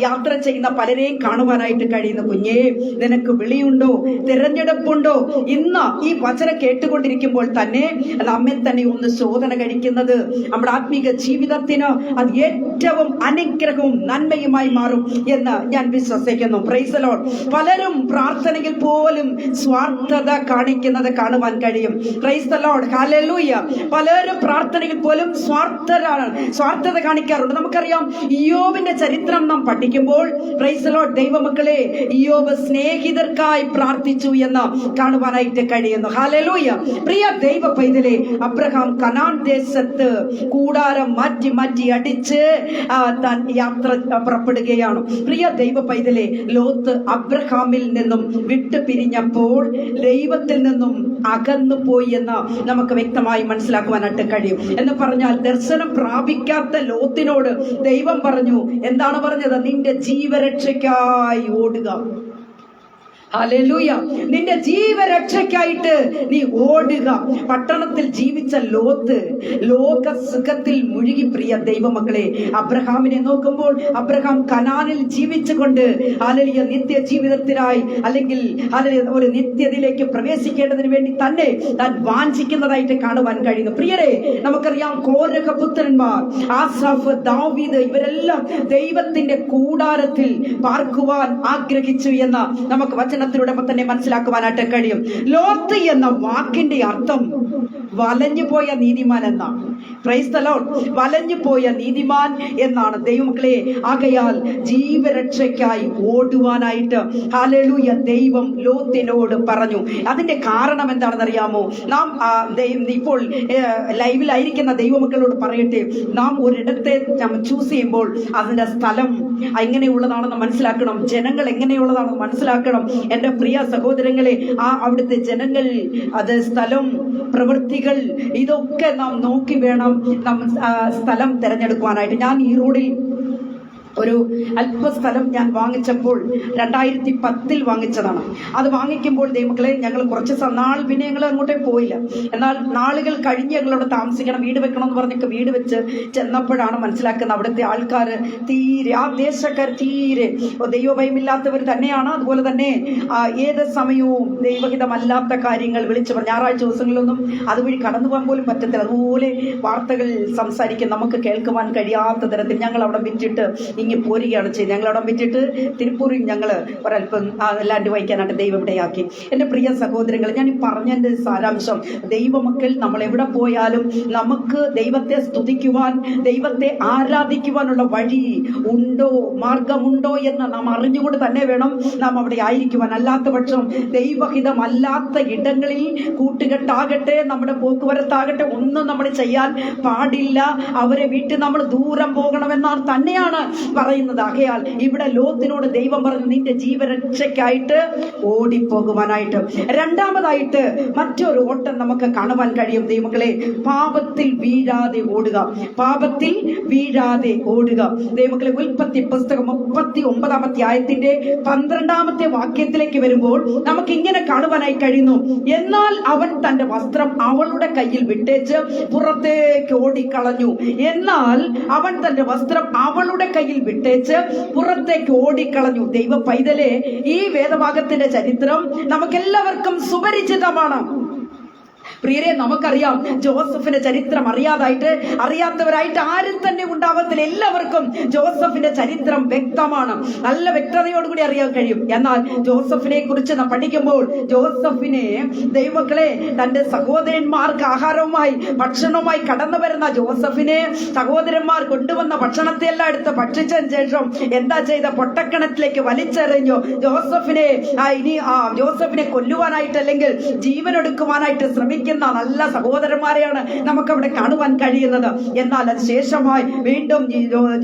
യാത്ര ചെയ്യുന്ന പലരെയും കാണുവാനായിട്ട് കഴിയുന്നു. കുഞ്ഞേ, നിനക്ക് വിളിയുണ്ടോ? തിരഞ്ഞെടുപ്പുണ്ടോ? ഇന്ന് ഈ വചനം കേട്ടുകൊണ്ടിരിക്കുമ്പോൾ തന്നെ നമ്മെ തന്നെ ഒന്ന് ശോധന കഴിക്കുന്നത് നമ്മുടെ ആത്മീക ജീവിതത്തിന് അത് ഏറ്റവും അനുഗ്രഹവും നന്മയുമായി മാറും എന്ന് ഞാൻ വിശ്വസിക്കുന്നു. Praise the Lord. പലരും പ്രാർത്ഥനയിൽ പോലും സ്വാർത്ഥത കാണിക്കുന്നത് കാണുവാൻ കഴിയും. Praise praise the Lord, hallelujah. പലരും പ്രാർത്ഥനയിൽ പോലും സ്വാർത്ഥത കാണിക്കാറുണ്ട്. നമുക്കറിയാം ഇയ്യോബിന്റെ ചരിത്രം നാം പഠിക്കുമ്പോൾ പ്രൈസ് ദി ലോർഡ് ദൈവമക്കളെ, ഇയ്യോബ് സ്നേഹിതർക്കായി പ്രാർത്ഥിച്ചു എന്ന് കാണുവാനായിട്ട് കഴിയുന്നു. ഹല്ലേലൂയ. പ്രിയ ദൈവ പൈതലേ, അബ്രഹാം കനാൻ ദേശത്ത് കൂടാരം മാറ്റി മാറ്റി അടിച്ച് താൻ യാത്ര പുറപ്പെടുകയാണ്. പ്രിയ ദൈവ പൈതലേ, ലോത്ത് അബ്രഹാമിൽ നിന്നും വിട്ടു പിരിഞ്ഞപ്പോൾ ദൈവത്തിൽ നിന്നും അകന്നു പോയി എന്ന് നമുക്ക് വ്യക്തമായി മനസ്സിലാക്കുവാനായിട്ട് കഴിയും. എന്ന് പറഞ്ഞാൽ ദർശനം പ്രാപിക്കാത്ത ലോത്തിനോട് ദൈവം പറഞ്ഞു, എന്താണ് പറഞ്ഞത്? നിന്റെ ജീവരക്ഷയ്ക്കായി ഓടുക. ഹല്ലേലൂയ. നിന്റെ ജീവരക്ഷയ്ക്കായിട്ട് നീ ഓടുക. പട്ടണത്തിൽ ജീവിച്ച ലോത്ത് ലോക സുഖത്തിൽ മുഴുകി. പ്രിയ ദൈവമക്കളെ, അബ്രഹാമിനെ നോക്കുമ്പോൾ അബ്രഹാം കനാനിൽ ജീവിച്ചുകൊണ്ട് ഹല്ലേലൂയ നിത്യ ജീവിതത്തിനായി അല്ലെങ്കിൽ ഒരു നിത്യതയിലേക്ക് പ്രവേശിക്കേണ്ടതിന് വേണ്ടി തന്നെ താൻ വാഞ്ചിക്കുന്നതായിട്ട് കാണുവാൻ കഴിയുന്നു. പ്രിയരെ, നമുക്കറിയാം കോരഹ പുത്രന്മാർ ആസാഫ്, ദാവീദ് ഇവരെല്ലാം ദൈവത്തിന്റെ കൂടാരത്തിൽ പാർക്കുവാൻ ആഗ്രഹിച്ചു എന്ന് നമുക്ക് വചനത്തിലൂടെ തന്നെ മനസ്സിലാക്കുവാനായിട്ട് കഴിയും. ലോത്ത് എന്ന വാക്കിന്റെ അർത്ഥം വലഞ്ഞുപോയ നീതിമാൻ എന്നാണ്. Price the Lord. വലഞ്ഞുപോയ നീതിമാൻ എന്നാണ് ദൈവമക്കളെ. ആകയാൽ ജീവരക്ഷയ്ക്കായി ഓടുവാനായിട്ട് ഹല്ലേലൂയ ദൈവം ലോത്തിനോട് പറഞ്ഞു. അതിന്റെ കാരണം എന്താണെന്ന് അറിയാമോ? നാം ഇപ്പോൾ ലൈവിലായിരിക്കുന്ന ദൈവമക്കളോട് പറയട്ടെ, നാം ഒരിടത്തെ ചൂസ് ചെയ്യുമ്പോൾ അതിന്റെ സ്ഥലം എങ്ങനെയുള്ളതാണെന്ന് മനസ്സിലാക്കണം, ജനങ്ങൾ എങ്ങനെയുള്ളതാണെന്ന് മനസ്സിലാക്കണം. എൻ്റെ പ്രിയ സഹോദരങ്ങളെ, അവിടുത്തെ ജനങ്ങൾ, അത് സ്ഥലം, പ്രവൃത്തികൾ, ഇതൊക്കെ നാം നോക്കി വേണം നാം സ്ഥലം തിരഞ്ഞെടുക്കുവാനായിട്ട്. ഞാൻ ഈ റോഡിൽ ഒരു അല്പസ്ഥലം ഞാൻ വാങ്ങിച്ചപ്പോൾ 2010 വാങ്ങിച്ചതാണ്. അത് വാങ്ങിക്കുമ്പോൾ ദൈവമക്കളെ, ഞങ്ങൾ കുറച്ച് നാൾ പിന്നെ ഞങ്ങൾ അങ്ങോട്ടേ പോയില്ല. എന്നാൽ നാളുകൾ കഴിഞ്ഞ് ഞങ്ങളവിടെ താമസിക്കണം, വീട് വെക്കണം എന്ന് പറഞ്ഞൊക്കെ വീട് വെച്ച് ചെന്നപ്പോഴാണ് മനസ്സിലാക്കുന്നത് അവിടുത്തെ ആൾക്കാർ തീരെ, ആ ദേശക്കാർ തീരെ ദൈവഭയമില്ലാത്തവർ തന്നെയാണ്. അതുപോലെ തന്നെ ഏത് സമയവും ദൈവഹിതമല്ലാത്ത കാര്യങ്ങൾ വിളിച്ചു പറഞ്ഞു. ഞായറാഴ്ച ദിവസങ്ങളിലൊന്നും അതുവഴി കടന്നു പോകാൻ പോലും പറ്റത്തില്ല. അതുപോലെ വാർത്തകൾ സംസാരിക്കും, നമുക്ക് കേൾക്കുവാൻ കഴിയാത്ത തരത്തിൽ. ഞങ്ങൾ അവിടെ വിറ്റിട്ട് ഇങ്ങ് പോരുകയാണ് ചെയ്ത്. ഞങ്ങളവിടെ വിറ്റിട്ട് തിരുപ്പൂരിൽ ഞങ്ങൾ ഒരല്പം ലാൻഡ് വായിക്കാനായിട്ട് ദൈവം ഇടയാക്കി. എൻ്റെ പ്രിയ സഹോദരങ്ങൾ, ഞാൻ ഈ പറഞ്ഞതിൻ്റെ സാരാംശം, ദൈവമക്കൾ നമ്മൾ എവിടെ പോയാലും നമുക്ക് ദൈവത്തെ സ്തുതിക്കുവാൻ, ദൈവത്തെ ആരാധിക്കുവാനുള്ള വഴി ഉണ്ടോ, മാർഗമുണ്ടോ എന്ന് നാം അറിഞ്ഞുകൊണ്ട് തന്നെ വേണം നാം അവിടെ ആയിരിക്കുവാൻ. അല്ലാത്ത പക്ഷം ദൈവഹിതമല്ലാത്ത ഇടങ്ങളിൽ കൂട്ടുകെട്ടാകട്ടെ, നമ്മുടെ പോക്കുവരത്താകട്ടെ, ഒന്നും നമ്മൾ ചെയ്യാൻ പാടില്ല. അവരെ വിട്ട് നമ്മൾ ദൂരം പോകണമെന്നാണ് തന്നെയാണ് പറയുന്നത്. ആകയാൽ ഇവിടെ ലോത്തിനോട് ദൈവം പറഞ്ഞു, നിന്റെ ജീവരക്ഷയ്ക്കായിട്ട് ഓടിപ്പോകുവാനായിട്ട്. രണ്ടാമതായിട്ട് മറ്റൊരു ഓട്ടം നമുക്ക് കാണുവാൻ കഴിയും ദൈവമക്കളെ. പാപത്തിൽ വീഴാതെ ഓടുക. പാപത്തിൽ വീഴാതെ ഓടുക. ദൈവമക്കളെ, ഉൽപ്പത്തി പുസ്തകം 39-ാം അധ്യായത്തിന്റെ 12-ാമത്തെ വാക്യത്തിലേക്ക് വരുമ്പോൾ നമുക്ക് ഇങ്ങനെ കാണുവാനായി കഴിയുന്നു. എന്നാൽ അവൻ തന്റെ വസ്ത്രം അവളുടെ കയ്യിൽ വിട്ടേച്ച് പുറത്തേക്ക് ഓടിക്കളഞ്ഞു. എന്നാൽ അവൻ തന്റെ വസ്ത്രം അവളുടെ കയ്യിൽ വിട്ടേച്ച് പുറത്തേക്ക് ഓടിക്കളഞ്ഞു. ദൈവ പൈതലേ, ഈ വേദഭാഗത്തിന്റെ ചരിത്രം നമുക്കെല്ലാവർക്കും സുപരിചിതമാണ്. പ്രിയരെ, നമുക്കറിയാം ജോസഫിന്റെ ചരിത്രം അറിയാത്തവരായിട്ട് ആരും തന്നെ ഉണ്ടാവത്തില്ല. എല്ലാവർക്കും ജോസഫിന്റെ ചരിത്രം വ്യക്തമാണ്, നല്ല വ്യക്തതയോടുകൂടി അറിയാൻ കഴിയും. എന്നാൽ ജോസഫിനെ കുറിച്ച് നാം പഠിക്കുമ്പോൾ, ജോസഫിനെ ദൈവമക്കളെ തന്റെ സഹോദരന്മാർക്ക് ആഹാരവുമായി ഭക്ഷണവുമായി കടന്നു വരുന്ന ജോസഫിനെ സഹോദരന്മാർ കൊണ്ടുവന്ന ഭക്ഷണത്തെ എല്ലാം എടുത്ത് ഭക്ഷിച്ചതിന് ശേഷം എന്താ ചെയ്ത? പൊട്ടക്കിണറ്റിലേക്ക് വലിച്ചെറിഞ്ഞു. ജോസഫിനെ കൊല്ലുവാനായിട്ട് അല്ലെങ്കിൽ ജീവനെടുക്കുവാനായിട്ട് ശ്രമിക്കുന്ന നല്ല സഹോദരന്മാരെയാണ് നമുക്കവിടെ കാണുവാൻ കഴിയുന്നത്. എന്നാൽ അത് ശേഷമായി വീണ്ടും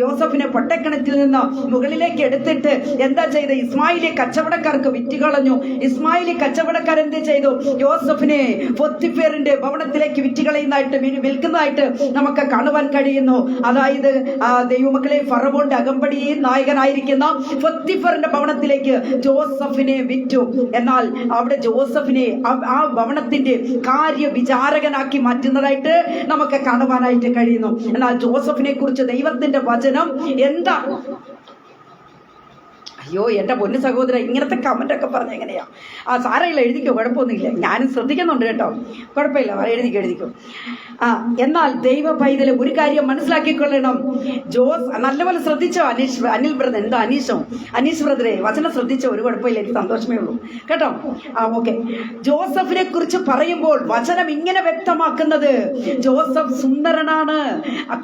ജോസഫിനെ പൊട്ടക്കിണറ്റിൽ നിന്ന് മുകളിലേക്ക് എടുത്തിട്ട് എന്താ ചെയ്ത്? ഇസ്മായിലി കച്ചവടക്കാർക്ക് വിറ്റുകളഞ്ഞു. ഇസ്മായിലി കച്ചവടക്കാർ എന്ത് ചെയ്തു? ജോസഫിനെ പൊത്തിഫേറിന്റെ ഭവനത്തിലേക്ക് വിറ്റുകളയുന്നതായിട്ട്, വിൽക്കുന്നതായിട്ട് നമുക്ക് കാണുവാൻ കഴിയുന്നു. അതായത് ദൈവമക്കളെ, ഫറവോന്റെ അകമ്പടി നായകനായിരിക്കുന്ന പൊത്തിഫറിന്റെ ഭവനത്തിലേക്ക് ജോസഫിനെ വിറ്റു. എന്നാൽ അവിടെ ജോസഫിനെ ആ ഭവനത്തിന്റെ വിചാരകനാക്കി മാറ്റുന്നതായിട്ട് നമുക്ക് കാണുവാനായിട്ട് കഴിയുന്നു. എന്നാൽ ജോസഫിനെ കുറിച്ച് ദൈവത്തിന്റെ വചനം എന്താ? അയ്യോ എൻ്റെ പൊന്നു സഹോദരൻ, ഇങ്ങനത്തെ കമൻ്റൊക്കെ പറഞ്ഞ എങ്ങനെയാ? സാരമില്ല, എഴുതിക്കോ, കുഴപ്പമൊന്നുമില്ല. ഞാനും ശ്രദ്ധിക്കുന്നുണ്ട് കേട്ടോ, കുഴപ്പമില്ല, എഴുതിക്കോ. എന്നാൽ ദൈവ പൈതൽ ഒരു കാര്യം മനസ്സിലാക്കിക്കൊള്ളണം. നല്ലപോലെ ശ്രദ്ധിച്ചോ അനിൽ ബ്രദർ, എന്താ അനീഷ് ബ്രദറെ, വചനം ശ്രദ്ധിച്ചോ, ഒരു കുഴപ്പമില്ല, എനിക്ക് സന്തോഷമേ ഉള്ളൂ കേട്ടോ. ഓക്കെ. ജോസഫിനെ കുറിച്ച് പറയുമ്പോൾ വചനം ഇങ്ങനെ വ്യക്തമാക്കുന്നത്, ജോസഫ് സുന്ദരനാണ്,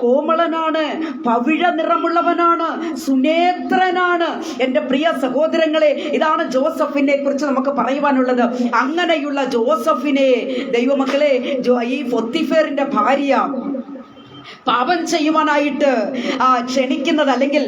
കോമളനാണ്, പവിഴ നിറമുള്ളവനാണ്, സുനേത്രനാണ്. എൻ്റെ പ്രിയ സഹോദരങ്ങളെ, ഇതാണ് ജോസഫിനെ കുറിച്ച് നമുക്ക് പറയുവാനുള്ളത്. അങ്ങനെയുള്ള ജോസഫിനെ ദൈവമക്കളെ ഈ പൊത്തിഫേറിന്റെ ഭാര്യ പാപം ചെയ്യുവാനായിട്ട് ക്ഷണിക്കുന്നത്, അല്ലെങ്കിൽ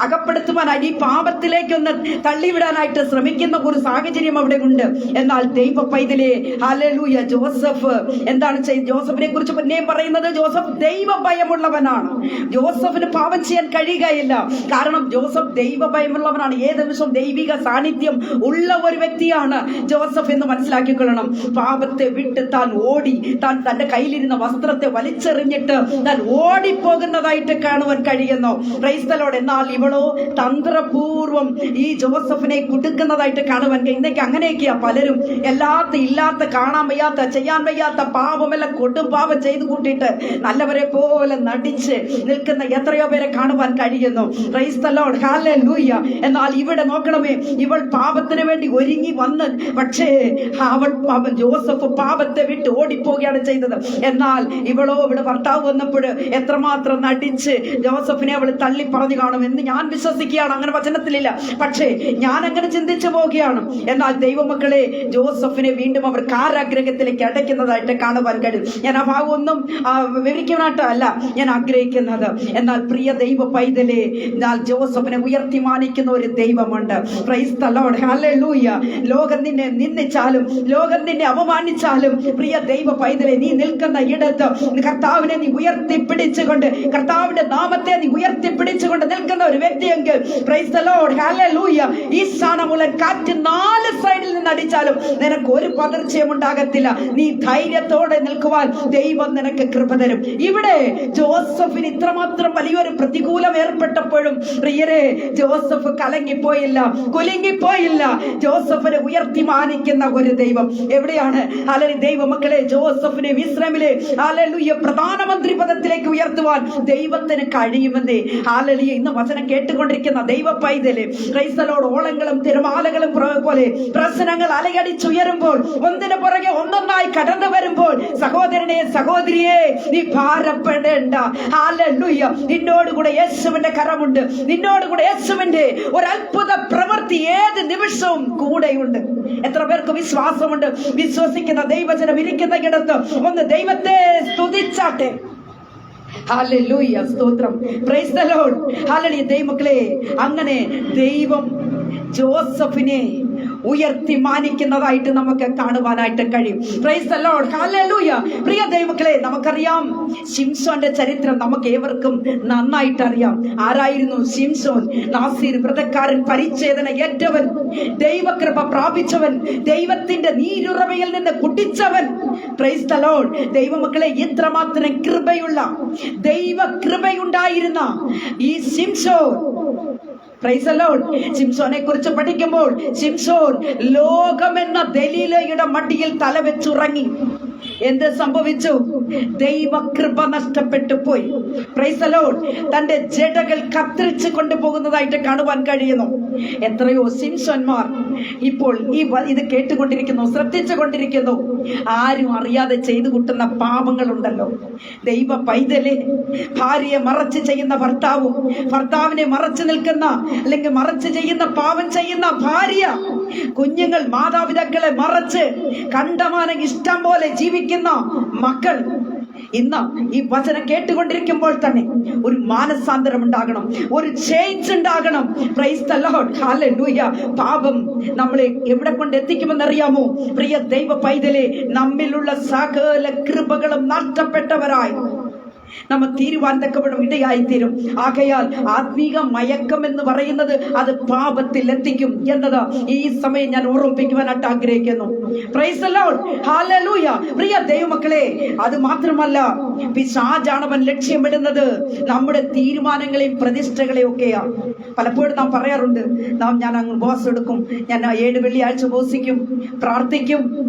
അകപ്പെടുത്തുവാനായിട്ട്, ഈ പാപത്തിലേക്കൊന്ന് തള്ളിവിടാനായിട്ട് ശ്രമിക്കുന്ന ഒരു സാഹചര്യം അവിടെ ഉണ്ട്. എന്നാൽ ദൈവ പൈതലേ, ഹല്ലേലൂയ, ജോസഫ് എന്താണ് ജോസഫിനെ കുറിച്ച് പിന്നെയും പറയുന്നത്, ജോസഫ് ദൈവ ഭയമുള്ളവനാണ്. ജോസഫിന് പാപം ചെയ്യാൻ കഴിയുകയില്ല, കാരണം ജോസഫ് ദൈവ ഭയമുള്ളവനാണ്. ഏത് നിമിഷവും ദൈവിക സാന്നിധ്യം ഉള്ള ഒരു വ്യക്തിയാണ് ജോസഫ് എന്ന് മനസ്സിലാക്കിക്കൊള്ളണം. പാപത്തെ വിട്ട് താൻ ഓടി, താൻ തന്റെ കയ്യിലിരുന്ന വസ്ത്രത്തെ വലിച്ചെറിഞ്ഞിട്ട് താൻ ഓടിപ്പോകുന്നതായിട്ട് കാണുവാൻ കഴിയുന്നു. Price the Lord. എന്നാൽ ഇവളോ തന്ത്രപൂർവം ഈ ജോസഫിനെ കുടുക്കുന്നതായിട്ട് കാണുവാൻ കഴിയും. ഇന്നേക്ക് അങ്ങനെയൊക്കെയാ പലരും ഇല്ലാത്ത കാണാൻ വയ്യാത്ത ചെയ്യാൻ വയ്യാത്ത പാപമെല്ലാം കൊടും പാപം ചെയ്തു കൂട്ടിയിട്ട് നല്ലവരെ പോലെ നടിച്ച് നിൽക്കുന്ന എത്രയോ പേരെ കാണുവാൻ കഴിയുന്നു. പ്രൈസ് ദി ലോർഡ്, ഹല്ലേലൂയ. എന്നാൽ ഇവിടെ നോക്കണമേ, ഇവൾ പാപത്തിന് വേണ്ടി ഒരുങ്ങി വന്ന്, പക്ഷേ ജോസഫ് പാപത്തെ വിട്ട് ഓടിപ്പോവുകയാണ് ചെയ്തത്. എന്നാൽ ഇവിടെ ഭർത്താവ് വന്നപ്പോൾ എത്രമാത്രം നടിച്ച് ജോസഫിനെ അവൾ തള്ളി പറഞ്ഞു കാണുമെന്ന് ഞാൻ വിശ്വസിക്കുകയാണ്. അങ്ങനെ വചനത്തിലില്ല, പക്ഷേ ഞാൻ അങ്ങനെ ചിന്തിച്ചു പോവുകയാണ്. എന്നാൽ ദൈവമക്കളെ, ജോസഫിനെ വീണ്ടും അവർ കാരാഗ്രഹത്തിലേക്ക് അടയ്ക്കുന്നതായിട്ട് കാണുവാൻ കഴിയും. ഞാൻ ആ ഭാഗമൊന്നും വിവരിക്കാനായിട്ടല്ല ഞാൻ ആഗ്രഹിക്കുന്നത്. എന്നാൽ പ്രിയ ദൈവ പൈതലേ, എന്നാൽ ജോസഫിനെ ഉയർത്തി മാനിക്കുന്ന ഒരു ദൈവമുണ്ട്. Price the Lord, hallelujah. ലോകം നിന്നെ നിന്ദിച്ചാലും, ലോകം നിന്നെ അപമാനിച്ചാലും, പ്രിയ ദൈവ പൈതലേ, നീ നിൽക്കുന്ന ഇടത്ത് കർത്താവിനെ നീ ഉയർത്തിപ്പിടിച്ചുകൊണ്ട്, കർത്താവിന്റെ നാമത്തെ നീ ഉയർത്തിപ്പിടിച്ചുകൊണ്ട് നിൽക്കുന്ന ഒരു വ്യക്തിയെങ്കിൽ, പ്രൈസ് ദി ലോർഡ്, ഹല്ലേലൂയ, ഈ സ്ഥാനമുള്ള കാറ്റ് 4 സൈഡിൽ നിന്ന് അടിച്ചാലും നിനക്ക് ഒരു പതർച്ചയും ഉണ്ടാകത്തില്ല. നീ ധൈര്യത്തോടെ നിൽക്കുവാൻ ദൈവം നിനക്ക് കൃപ തരും. ഇവിടെ ജോസഫിന് ഇത്രമാത്രം വലിയൊരു പ്രതികൂലം ഏർപ്പെട്ടപ്പോഴും പ്രിയരെ, ജോസഫ് കലങ്ങിപ്പോയില്ല, കുലുങ്ങിപ്പോയില്ല. ജോസഫിനെ ഉയർത്തി മാനിക്കുന്ന ഒരു ദൈവം എവിടെയാണ്? അല്ലെങ്കിൽ ദൈവമക്കളെ, ജോസഫിനെ മിസ്രൈമിലെ ഹല്ലേലൂയ പ്രധാനമന്ത്രി പദത്തിലേക്ക് ഉയർത്തുവാൻ ദൈവത്തിന് കഴിയുമെന്നേ. ഹല്ലേലൂയ. ഇന്ന് വചനം കേട്ടുകൊണ്ടിരിക്കുന്ന ദൈവ പൈതലേ, പ്രൈസ് ദി ലോർഡ്, ഓളങ്ങളും തിരമാലകളും പോലെ പ്രശ്നങ്ങൾ അലയടിച്ചുയരുമ്പോൾ, ഒന്നിനു പുറകെ ഒന്നൊന്നായി കടന്നു വരുമ്പോൾ, സഹോദരനെ സഹോദരിയെ, നീ ഭാരപ്പെടേണ്ട. ഹല്ലേലൂയ. നിന്നോടുകൂടെ യേശുവിന്റെ കരമുണ്ട്, നിന്നോടുകൂടെ യേശുവിന്റെ ഒരു അത്ഭുത പ്രവൃത്തി ഏത് നിമിഷവും കൂടെയുണ്ട്. എത്ര പേർക്ക് വിശ്വാസമുണ്ട്? വിശ്വസിക്കുന്ന ദൈവജനം ഇരിക്കുന്ന ഇടത്ത് ഒന്ന് ദൈവത്തെ സ്തുതിച്ചാട്ടെ. ഹല്ലേലൂയ, സ്തോത്രം, പ്രൈസ് ദി ലോർഡ്, ഹല്ലേലൂയ. ദൈവമക്കളെ, അങ്ങനെ ദൈവം ജോസഫിനെ ഉയർത്തി മാനിക്കുന്നതായിട്ട് നമുക്ക് കാണുവാനായിട്ട് കഴിയും. പ്രൈസ് ദി ലോർഡ്, ഹല്ലേലൂയ. പ്രിയ ദൈവമക്കളെ, നമുക്കറിയാം ശിംശോന്റെ ചരിത്രം നമുക്ക് ഏവർക്കും നന്നായിട്ട് അറിയാം. ആരായിരുന്നു ശിംശോൻ? നാസീർ വ്രതക്കാരൻ, പരിച്ഛേദന ഏറ്റവൻ, ദൈവകൃപ പ്രാപിച്ചവൻ, ദൈവത്തിന്റെ നീരുറവയിൽ നിന്ന് കുടിച്ചവൻ. Price the Lord. ദൈവമക്കളെ, ഇത്രമാത്രം കൃപയുള്ള, ദൈവ കൃപയുണ്ടായിരുന്ന ഈ ശിംശോൻ, പ്രൈസ് ദി ലോർഡ്, ശിംശോനെ കുറിച്ച് പഠിക്കുമ്പോൾ, ശിംശോൻ ലോകമെന്ന ദലീലയുടെ മടിയിൽ തലവെച്ചുറങ്ങി. എന്ത് സംഭവിച്ചു? ദൈവകൃപ നഷ്ടപ്പെട്ടു പോയി. Price the Lord. തന്റെ ജടകൾ കത്തിരിച്ച് കൊണ്ടുപോകുന്നതായിട്ട് കാണുവാൻ കഴിയുന്നു. എത്രയോ ശിംശോന്മാർ ഇപ്പോൾ ഇത് കേട്ടുകൊണ്ടിരിക്കുന്നു, ശ്രദ്ധിച്ചുകൊണ്ടിരിക്കുന്നു. ആരും അറിയാതെ ചെയ്തു കൂട്ടുന്ന പാപങ്ങളുണ്ടല്ലോ. ദൈവ പൈതലെ, ഭാര്യയെ മറച്ച് ചെയ്യുന്ന ഭർത്താവും, ഭർത്താവിനെ മറച്ചു നിൽക്കുന്ന അല്ലെങ്കിൽ മറച്ച് ചെയ്യുന്ന പാപം ചെയ്യുന്ന ഭാര്യ, കുഞ്ഞുങ്ങൾ മാതാപിതാക്കളെ മറച്ച് കണ്ടമാനം ഇഷ്ടം പോലെ ജീവിക്കുന്ന മക്കൾ, ഇന്ന് ഈ വചനം കേട്ടുകൊണ്ടിരിക്കുമ്പോൾ തന്നെ ഒരു മാനസാന്തരം ഉണ്ടാകണം, ഒരു ചേഞ്ച് ഉണ്ടാകണം. Price the Lord, hallelujah. പാപം നമ്മളെ എവിടെ കൊണ്ട് എത്തിക്കുമെന്നറിയാമോ? പ്രിയ ദൈവ പൈതലെ, നമ്മിലുള്ള സകല കൃപകളും നഷ്ടപ്പെട്ടവരായി നമ്മൾ തീരുവാൻ തക്കപ്പെടും ഇടയായിത്തീരും. ആകയാൽ ആത്മീക മയക്കം എന്ന് പറയുന്നത് അത് പാപത്തിൽ എത്തിക്കും എന്നത് ഈ സമയം ഞാൻ ഓർമ്മിപ്പിക്കുവാനായിട്ട് ആഗ്രഹിക്കുന്നു. പ്രൈസ് ദി ലോർഡ്, ഹല്ലേലൂയ. പ്രിയ ദൈവമക്കളെ, അത് മാത്രമല്ല, പിശാചാണവൻ ലക്ഷ്യമിടുന്നത് നമ്മുടെ തീരുമാനങ്ങളെയും പ്രതിഷ്ഠകളെയും ഒക്കെയാണ്. പലപ്പോഴും നാം പറയാറുണ്ട്, ഞാൻ അങ്ങ് ഉപവാസം എടുക്കും, ഞാൻ 7 വെള്ളിയാഴ്ച ഉപവസിക്കും, പ്രാർത്ഥിക്കും,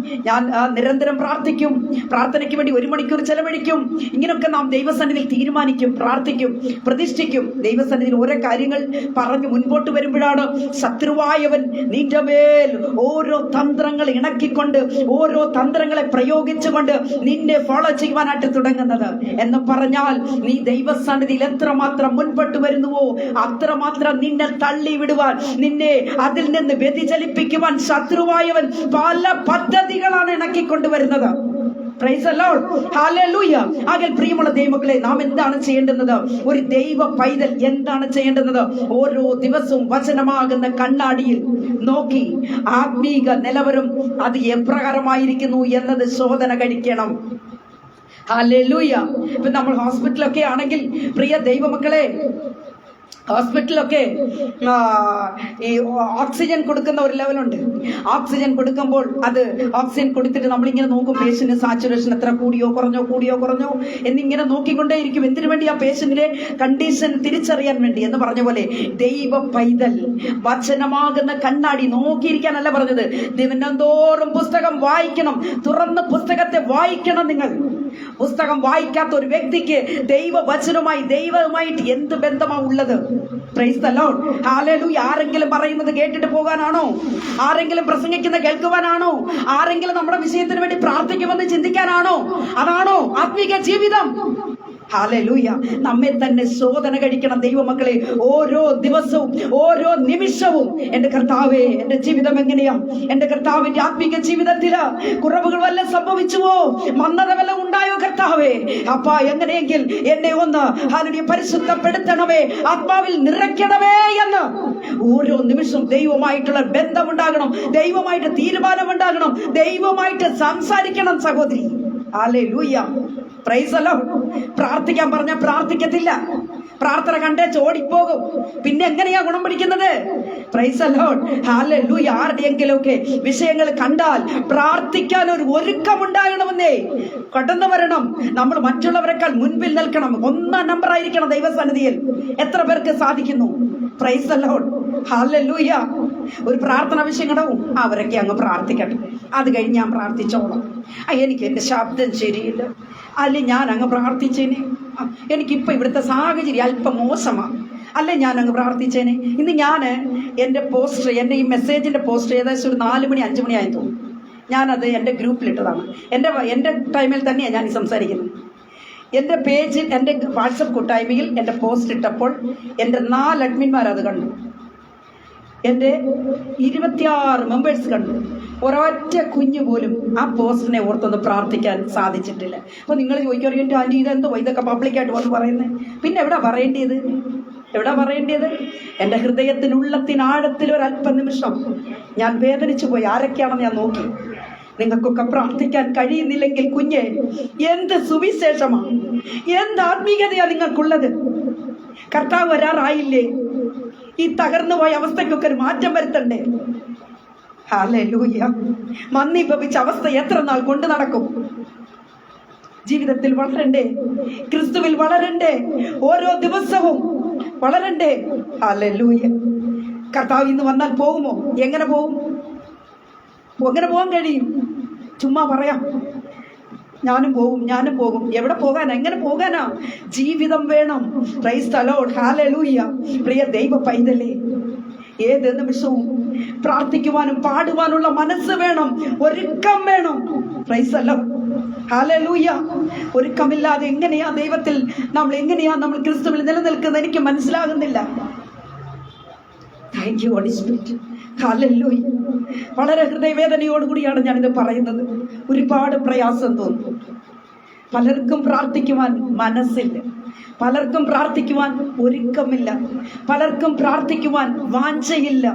ഞാൻ നിരന്തരം പ്രാർത്ഥിക്കും, പ്രാർത്ഥനയ്ക്ക് വേണ്ടി 1 മണിക്കൂർ ചെലവഴിക്കും. ഇങ്ങനെയൊക്കെ നാം ദൈവസന്നിധിയിൽ തീരുമാനിക്കും, പ്രാർത്ഥിക്കും, പ്രതിഷ്ഠിക്കും. ദൈവസന്നിധിയിൽ ഓരോ കാര്യങ്ങൾ പറഞ്ഞു മുൻപോട്ട് വരുമ്പോഴാണ് ശത്രുവായവൻ നിന്റെ മേൽ ഓരോ തന്ത്രങ്ങൾ ഇണക്കിക്കൊണ്ട്, ഓരോ തന്ത്രങ്ങളെ പ്രയോഗിച്ചുകൊണ്ട് നിന്നെ ഫോളോ ചെയ്യുവാനായിട്ട് തുടങ്ങുന്നത്. എന്ന് പറഞ്ഞാൽ നീ ദൈവസന്നിധിയിൽ എത്രമാത്രം മുൻപോട്ട് വരുന്നുവോ അത്രമാത്രം നിന്നെ തള്ളി വിടുവാൻ, നിന്നെ അതിൽ നിന്ന് വ്യതിചലിപ്പിക്കുവാൻ ശത്രുവായവൻ പല പദ്ധതികളാണ് ഇണക്കിക്കൊണ്ടുവരുന്നത്. പ്രൈസ് ദി ലോർഡ്, ഹല്ലേലൂയ. ആകെ പ്രിയമുള്ള ദൈവമക്കളെ, നാം എന്താണ് ചെയ്യേണ്ടുന്നത്? ഒരു ദൈവ പൈതൽ എന്താണ് ചെയ്യേണ്ടുന്നത്? ഓരോ ദിവസവും വചനമാകുന്ന കണ്ണാടിയിൽ നോക്കി ആത്മീക നിലവരം അത് എപ്രകാരമായിരിക്കുന്നു എന്നത് ശോധന കഴിക്കണം. ഹല്ലേലൂയ. ഇപ്പൊ നമ്മൾ ഹോസ്പിറ്റലൊക്കെ ആണെങ്കിൽ, പ്രിയ ദൈവമക്കളെ, ഹോസ്പിറ്റലൊക്കെ ഈ ഓക്സിജൻ കൊടുക്കുന്ന ഒരു ലെവലുണ്ട്. ഓക്സിജൻ കൊടുക്കുമ്പോൾ അത് ഓക്സിജൻ കൊടുത്തിട്ട് നമ്മളിങ്ങനെ നോക്കും, പേഷ്യന്റ് സാച്ചുറേഷൻ എത്ര കൂടിയോ കുറഞ്ഞോ എന്നിങ്ങനെ നോക്കിക്കൊണ്ടേയിരിക്കും. എന്തിനു വേണ്ടി? ആ പേഷ്യന്റിന്റെ കണ്ടീഷൻ തിരിച്ചറിയാൻ വേണ്ടി. എന്ന് പറഞ്ഞ പോലെ ദൈവ പൈതൽ വചനമാകുന്ന കണ്ണാടി നോക്കിയിരിക്കാനല്ല പറഞ്ഞത്, ദിനംതോറും പുസ്തകം വായിക്കണം, തുറന്ന് പുസ്തകത്തെ വായിക്കണം. നിങ്ങൾ പുസ്തകം വായിക്കാത്ത ഒരു വ്യക്തിക്ക് ദൈവവുമായിട്ട് എന്ത് ബന്ധമാണ് ഉള്ളത്? Price the Lord, hallelujah. ആരെങ്കിലും പറയുന്നത് കേട്ടിട്ട് പോകാനാണോ? ആരെങ്കിലും പ്രസംഗിക്കുന്നത് കേൾക്കുവാനാണോ? ആരെങ്കിലും നമ്മുടെ വിഷയത്തിന് വേണ്ടി പ്രാർത്ഥിക്കുമെന്ന് ചിന്തിക്കാനാണോ? അതാണോ ആത്മീക ജീവിതം? ഹല്ലേലൂയ. നമ്മെ തന്നെ ശോധന കഴിക്കണം ദൈവമക്കളെ. ഓരോ ദിവസവും, ഓരോ നിമിഷവും, എന്റെ കർത്താവേ, എന്റെ ജീവിതം എങ്ങനെയാ? എന്റെ കർത്താവിന്റെ ആത്മീക ജീവിതത്തില് കുറവുകൾ വല്ല സംഭവിച്ചുവോ? മന്ദത വല്ല ഉണ്ടായോ കർത്താവേ? അപ്പാ, എങ്ങനെയെങ്കിൽ എന്നെ ഒന്ന് ഹല്ലേലൂയ പരിശുദ്ധപ്പെടുത്തണമേ, ആത്മാവിൽ നിറയ്ക്കണമേ എന്ന് ഓരോ നിമിഷവും ദൈവമായിട്ടുള്ള ബന്ധമുണ്ടാകണം, ദൈവമായിട്ട് തീരുമാനമുണ്ടാകണം, ദൈവമായിട്ട് സംസാരിക്കണം സഹോദരി. ഹല്ലേലൂയ. Price the Lord. പ്രാർത്ഥിക്കാൻ പറഞ്ഞാൽ പ്രാർത്ഥിക്കത്തില്ല, പ്രാർത്ഥന കണ്ടേ ചോടിപ്പോകും. പിന്നെ എങ്ങനെയാ ഗുണം പിടിക്കുന്നത്? പ്രൈസ് ദി ലോർഡ്, ഹല്ലേലൂയ. ആരുടെയെങ്കിലുമൊക്കെ വിഷയങ്ങൾ കണ്ടാൽ പ്രാർത്ഥിക്കാൻ ഒരു ഒരുക്കമുണ്ടാകണമെന്നേ, കടന്നു വരണം. നമ്മൾ മറ്റുള്ളവരെക്കാൾ മുൻപിൽ നിൽക്കണം, 1 നമ്പർ ആയിരിക്കണം ദൈവസന്നിധിയിൽ. എത്ര പേർക്ക് സാധിക്കുന്നു? Price the Lord, hallelujah. ഒരു പ്രാർത്ഥന വിഷയം കണ്ടാവും, അവരൊക്കെ അങ്ങ് പ്രാർത്ഥിക്കട്ടെ, അത് കഴിഞ്ഞ് ഞാൻ പ്രാർത്ഥിച്ചോളാം. എനിക്ക് എൻ്റെ ശബ്ദം ശരിയില്ല, അല്ലെ ഞാൻ അങ്ങ് പ്രാർത്ഥിച്ചേനെ, എനിക്കിപ്പോൾ ഇവിടുത്തെ സാഹചര്യം അല്പം മോശമാണ്, അല്ലെ ഞാൻ അങ്ങ് പ്രാർത്ഥിച്ചേനെ. ഇന്ന് ഞാൻ എൻ്റെ പോസ്റ്റർ, എൻ്റെ ഈ മെസ്സേജിൻ്റെ പോസ്റ്റർ ഏകദേശം ഒരു 4 മണി 5 മണിയായി തോന്നും. ഞാനത് എൻ്റെ ഗ്രൂപ്പിലിട്ടതാണ്. എൻ്റെ ടൈമിൽ തന്നെയാണ് ഞാൻ സംസാരിക്കുന്നത്. എൻ്റെ പേജിൽ, എൻ്റെ വാട്സപ്പ് കൂട്ടായ്മയിൽ എൻ്റെ പോസ്റ്റ് ഇട്ടപ്പോൾ എൻ്റെ 4 അഡ്മിന്മാരത് കണ്ടു. എൻ്റെ 26 മെമ്പേഴ്സ് കണ്ടു. ഒരൊറ്റ കുഞ്ഞു പോലും ആ പോസ്റ്റിനെ ഓർത്തൊന്ന് പ്രാർത്ഥിക്കാൻ സാധിച്ചിട്ടില്ല. അപ്പോൾ നിങ്ങൾ ചോദിക്കും, എൻ്റെ ആൻറ്റി ഇതെന്തോ ഇതൊക്കെ പബ്ലിക്കായിട്ട് വന്ന് പറയുന്നത്? പിന്നെ എവിടെ പറയേണ്ടത്? എൻ്റെ ഹൃദയത്തിനുള്ളത്തിനാഴത്തിൽ ഒരല്പനിമിഷം ഞാൻ വേദനിച്ചു പോയി. ആരൊക്കെയാണെന്ന് ഞാൻ നോക്കി. നിങ്ങൾക്കൊക്കെ പ്രാർത്ഥിക്കാൻ കഴിയുന്നില്ലെങ്കിൽ കുഞ്ഞെ, എന്ത് സുവിശേഷമാണ്, എന്ത് ആത്മീയതയാണ് നിങ്ങൾക്കുള്ളത്? കർത്താവ് വരാറായില്ലേ? ഈ തകർന്നു പോയ അവസ്ഥയ്ക്കൊക്കെ ഒരു മാറ്റം വരുത്തണ്ടേ? ഹല്ലേലൂയ. മന്ദീഭവിച്ച അവസ്ഥ എത്ര നാൾ കൊണ്ട് നടക്കും? ജീവിതത്തിൽ വളരണ്ടേ, ക്രിസ്തുവിൽ വളരണ്ടേ, ഓരോ ദിവസവും വളരണ്ടേ. ഹല്ലേലൂയ. കർത്താവ് ഇന്ന് വന്നാൽ പോകുമോ? എങ്ങനെ പോകും? എങ്ങനെ പോകാൻ കഴിയും? ചുമ്മാ പറയാം, ഞാനും പോകും. എവിടെ പോകാനാ? എങ്ങനെ പോകാനാ? ജീവിതം വേണം. പ്രൈസ് ദി ലോർഡ്, ഹല്ലേലൂയ. പ്രിയ ദൈവ പൈതലേ, ഏത് നിമിഷവും പ്രാർത്ഥിക്കുവാനും പാടുവാനുള്ള മനസ്സ് വേണം, ഒരുക്കം വേണം. പ്രൈസ് ദി ലോർഡ്, ഹല്ലേലൂയ. ഒരുക്കമില്ലാതെ എങ്ങനെയാ ദൈവത്തിൽ നമ്മൾ ക്രിസ്തുവിൽ നിലനിൽക്കുന്നത്? എനിക്ക് മനസ്സിലാകുന്നില്ല. Thank you Holy Spirit. ഹല്ലേലൂയ. വളരെ ഹൃദയവേദനയോടുകൂടിയാണ് ഞാനിത് പറയുന്നത്. ഒരുപാട് പ്രയാസം തോന്നും. പലർക്കും പ്രാർത്ഥിക്കുവാൻ മനസ്സില്ല, പലർക്കും പ്രാർത്ഥിക്കുവാൻ ഒരുക്കമില്ല, പലർക്കും പ്രാർത്ഥിക്കുവാൻ വാഞ്ചയില്ല,